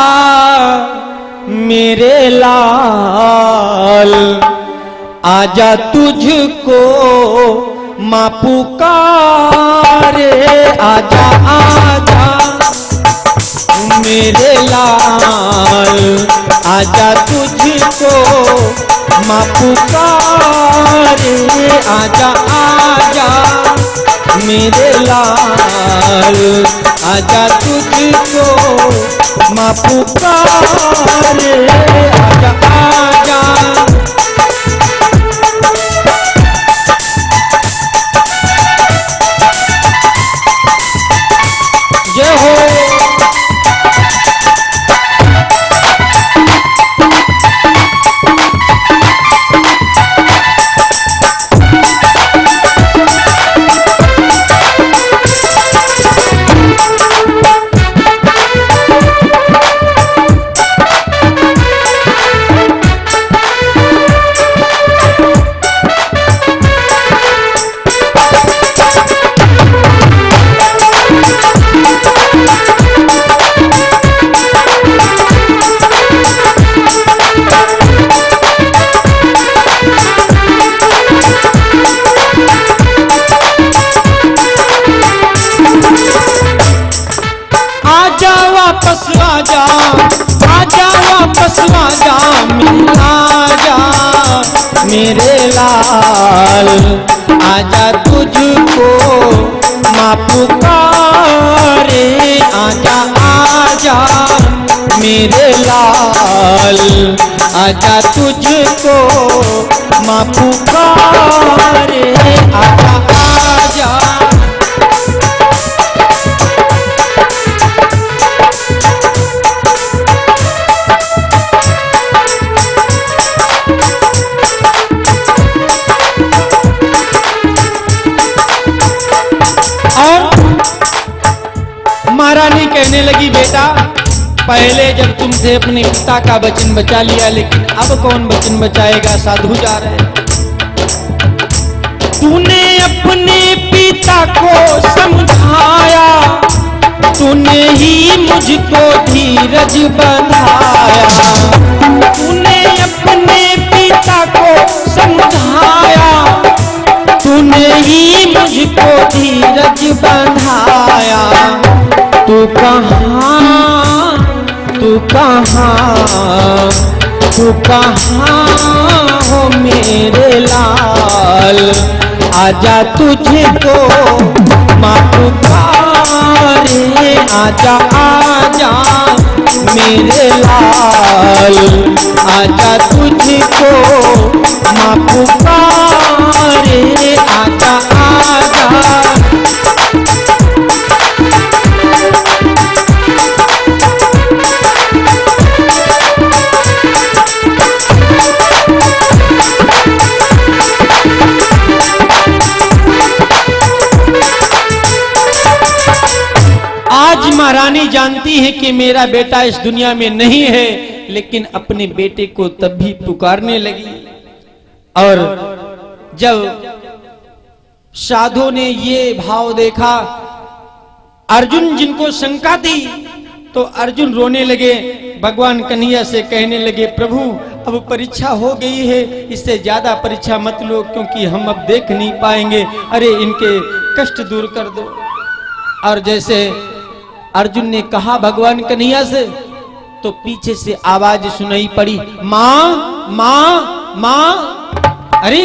मेरे लाल, आजा तुझको माँ पुकारे, आजा आजा मेरे लाल, आजा तुझको माँ पुकारे, आजा आजा मेरे लाल, आजा तुझको माँ पुकारे, आजा आजा। जय हो। मेरे लाल, आजा तुझको माँ पुकारे, आजा आजा मेरे लाल, आजा तुझको माँ पुकारे, आजा आजा। महारानी कहने लगी, बेटा पहले जब तुमसे अपने पिता का वचन बचा लिया, लेकिन अब कौन वचन बचाएगा, साधु जा रहे हैं। तूने अपने पिता को समझाया, तूने ही मुझको धीरज बंधाया, तूने अपने पिता को समझाया, तूने ही मुझको धीरज बंधाया, तू कहाँ, तू कहाँ, तू कहाँ हो मेरे लाल, आजा तुझको माँ पुकारे, आजा आजा मेरे लाल, आजा तुझको माँ पुकारे, आजा आजा। आज महारानी जानती है कि मेरा बेटा इस दुनिया में नहीं है, लेकिन अपने बेटे को तब भी पुकारने लगी। और जब साधु ने ये भाव देखा, अर्जुन जिनको शंका थी, तो अर्जुन रोने लगे, भगवान कन्हैया से कहने लगे, प्रभु अब परीक्षा हो गई है, इससे ज्यादा परीक्षा मत लो, क्योंकि हम अब देख नहीं पाएंगे, अरे इनके कष्ट दूर कर दो। और जैसे अर्जुन ने कहा भगवान कन्हैया से, तो पीछे से आवाज सुनाई पड़ी, मां मां मां। अरे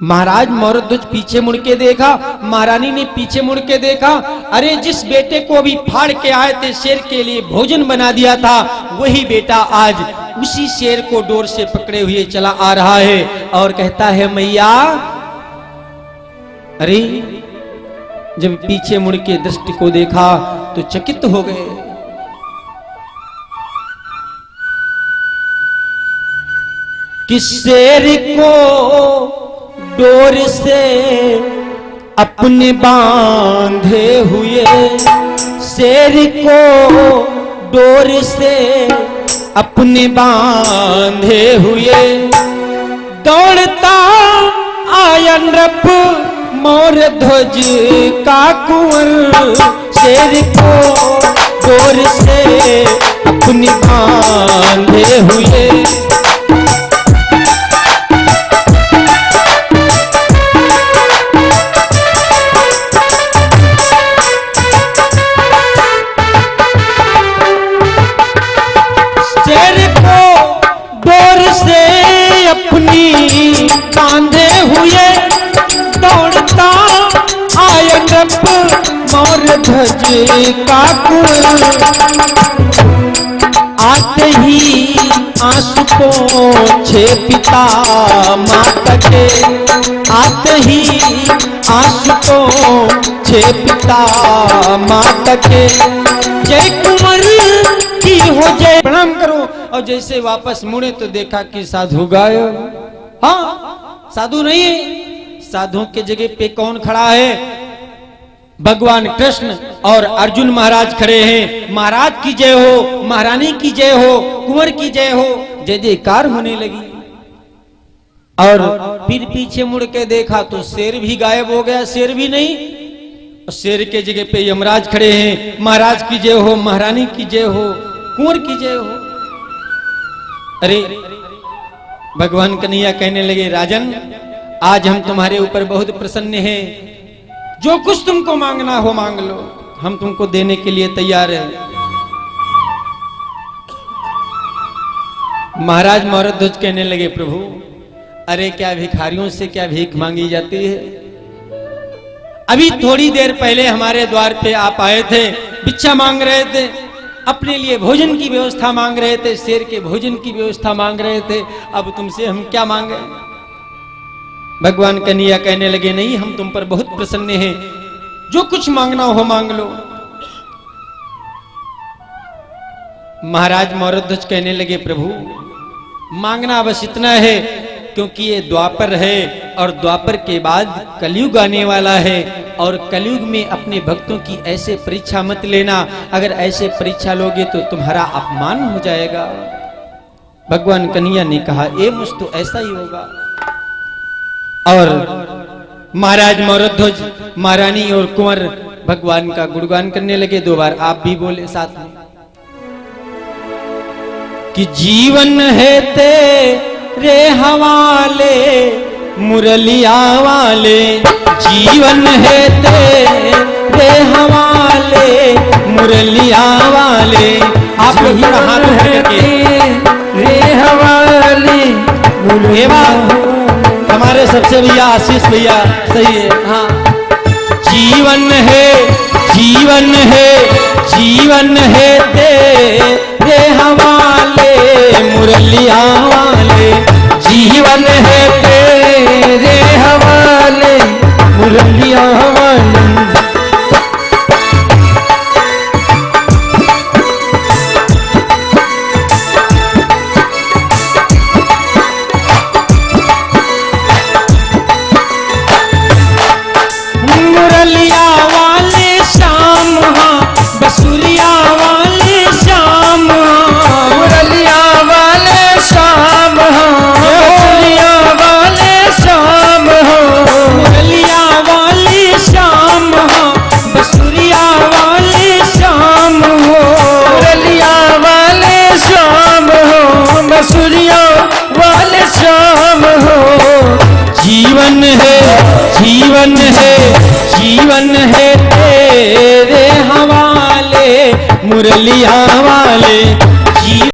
महाराज मोरध्वज पीछे मुड़ के देखा, महारानी ने पीछे मुड़ के देखा, अरे जिस बेटे को अभी फाड़ के आए थे, शेर के लिए भोजन बना दिया था, वही बेटा आज उसी शेर को डोर से पकड़े हुए चला आ रहा है और कहता है मैया। अरे जब पीछे मुड़ के दृष्टि को देखा तो चकित हो गए। कि शेर को डोर से अपने बांधे हुए, शेर को डोर से अपने बांधे हुए, दौड़ता आया नृप मोरध्वज का कुंवर, शेर को डोर से अपने बांधे हुए। कांधे हुए दौड़ता आया नृप मोर ध्वज काकू। आते ही आंसू पोंछे पिता माता के, आते ही आंसू पोंछे पिता माता के। जय कुंवर की हो जय, प्रणाम करो। और जैसे वापस मुड़े तो देखा कि साधु गायब। हाँ, साधु नहीं है। साधुओं के जगह पे कौन खड़ा है? भगवान कृष्ण और अर्जुन महाराज खड़े हैं। महाराज की जय हो, महारानी की जय हो, कुंवर की जय हो, जय जयकार होने लगी। और फिर पीछे मुड़ के देखा तो शेर भी गायब हो गया। शेर भी नहीं, शेर के जगह पे यमराज खड़े हैं। महाराज की जय हो, महारानी की जय हो, कुंवर की जय हो। अरे भगवान कन्हैया कहने लगे, राजन आज हम तुम्हारे ऊपर बहुत प्रसन्न हैं। जो कुछ तुमको मांगना हो मांग लो, हम तुमको देने के लिए तैयार हैं। महाराज मौरध्वज कहने लगे, प्रभु अरे क्या भिखारियों से क्या भीख मांगी जाती है? अभी थोड़ी देर पहले हमारे द्वार पे आप आए थे, भिक्षा मांग रहे थे, अपने लिए भोजन की व्यवस्था मांग रहे थे, शेर के भोजन की व्यवस्था मांग रहे थे। अब तुमसे हम क्या मांगे? भगवान कन्हैया कहने लगे, नहीं हम तुम पर बहुत प्रसन्न हैं, जो कुछ मांगना हो मांग लो। महाराज मौरध्वज कहने लगे, प्रभु मांगना बस इतना है, क्योंकि ये द्वापर है और द्वापर के बाद कलयुग आने वाला है। और कलयुग में अपने भक्तों की ऐसे परीक्षा मत लेना, अगर ऐसे परीक्षा लोगे तो तुम्हारा अपमान हो जाएगा। भगवान कन्हैया ने कहा, ए मुझ तो ऐसा ही होगा। और महाराज मौरध्वज, महारानी और कुंवर भगवान का गुणगान करने लगे। 2 बार आप भी बोले साथ में कि जीवन है तेरे हवाले मुरलिया वाले, जीवन है तेरे हवाले मुरलिया वाले। आप लोग थोड़ा हाथ उठा करके रे हवाले मुरलिया, हमारे सबसे भैया आशीष भैया सही है। हाँ, जीवन है, जीवन है, जीवन है तेरे हवाले मुरलिया वाले, जीवन है तेरे हवाले मुरलिया वाले। मुरलिया वाले श्याम, हाँ बसुरिया वाले श्याम, मुरलिया वाले श्याम, बसुरिया वाले श्याम, मुरलिया वाले श्याम, बसुरिया वाले श्याम, मुरलिया वाले श्याम, बसुरिया वाले श्याम हो। जीवन है, जीवन है, जीवन है तेरे हवाले मुरलिया वाले।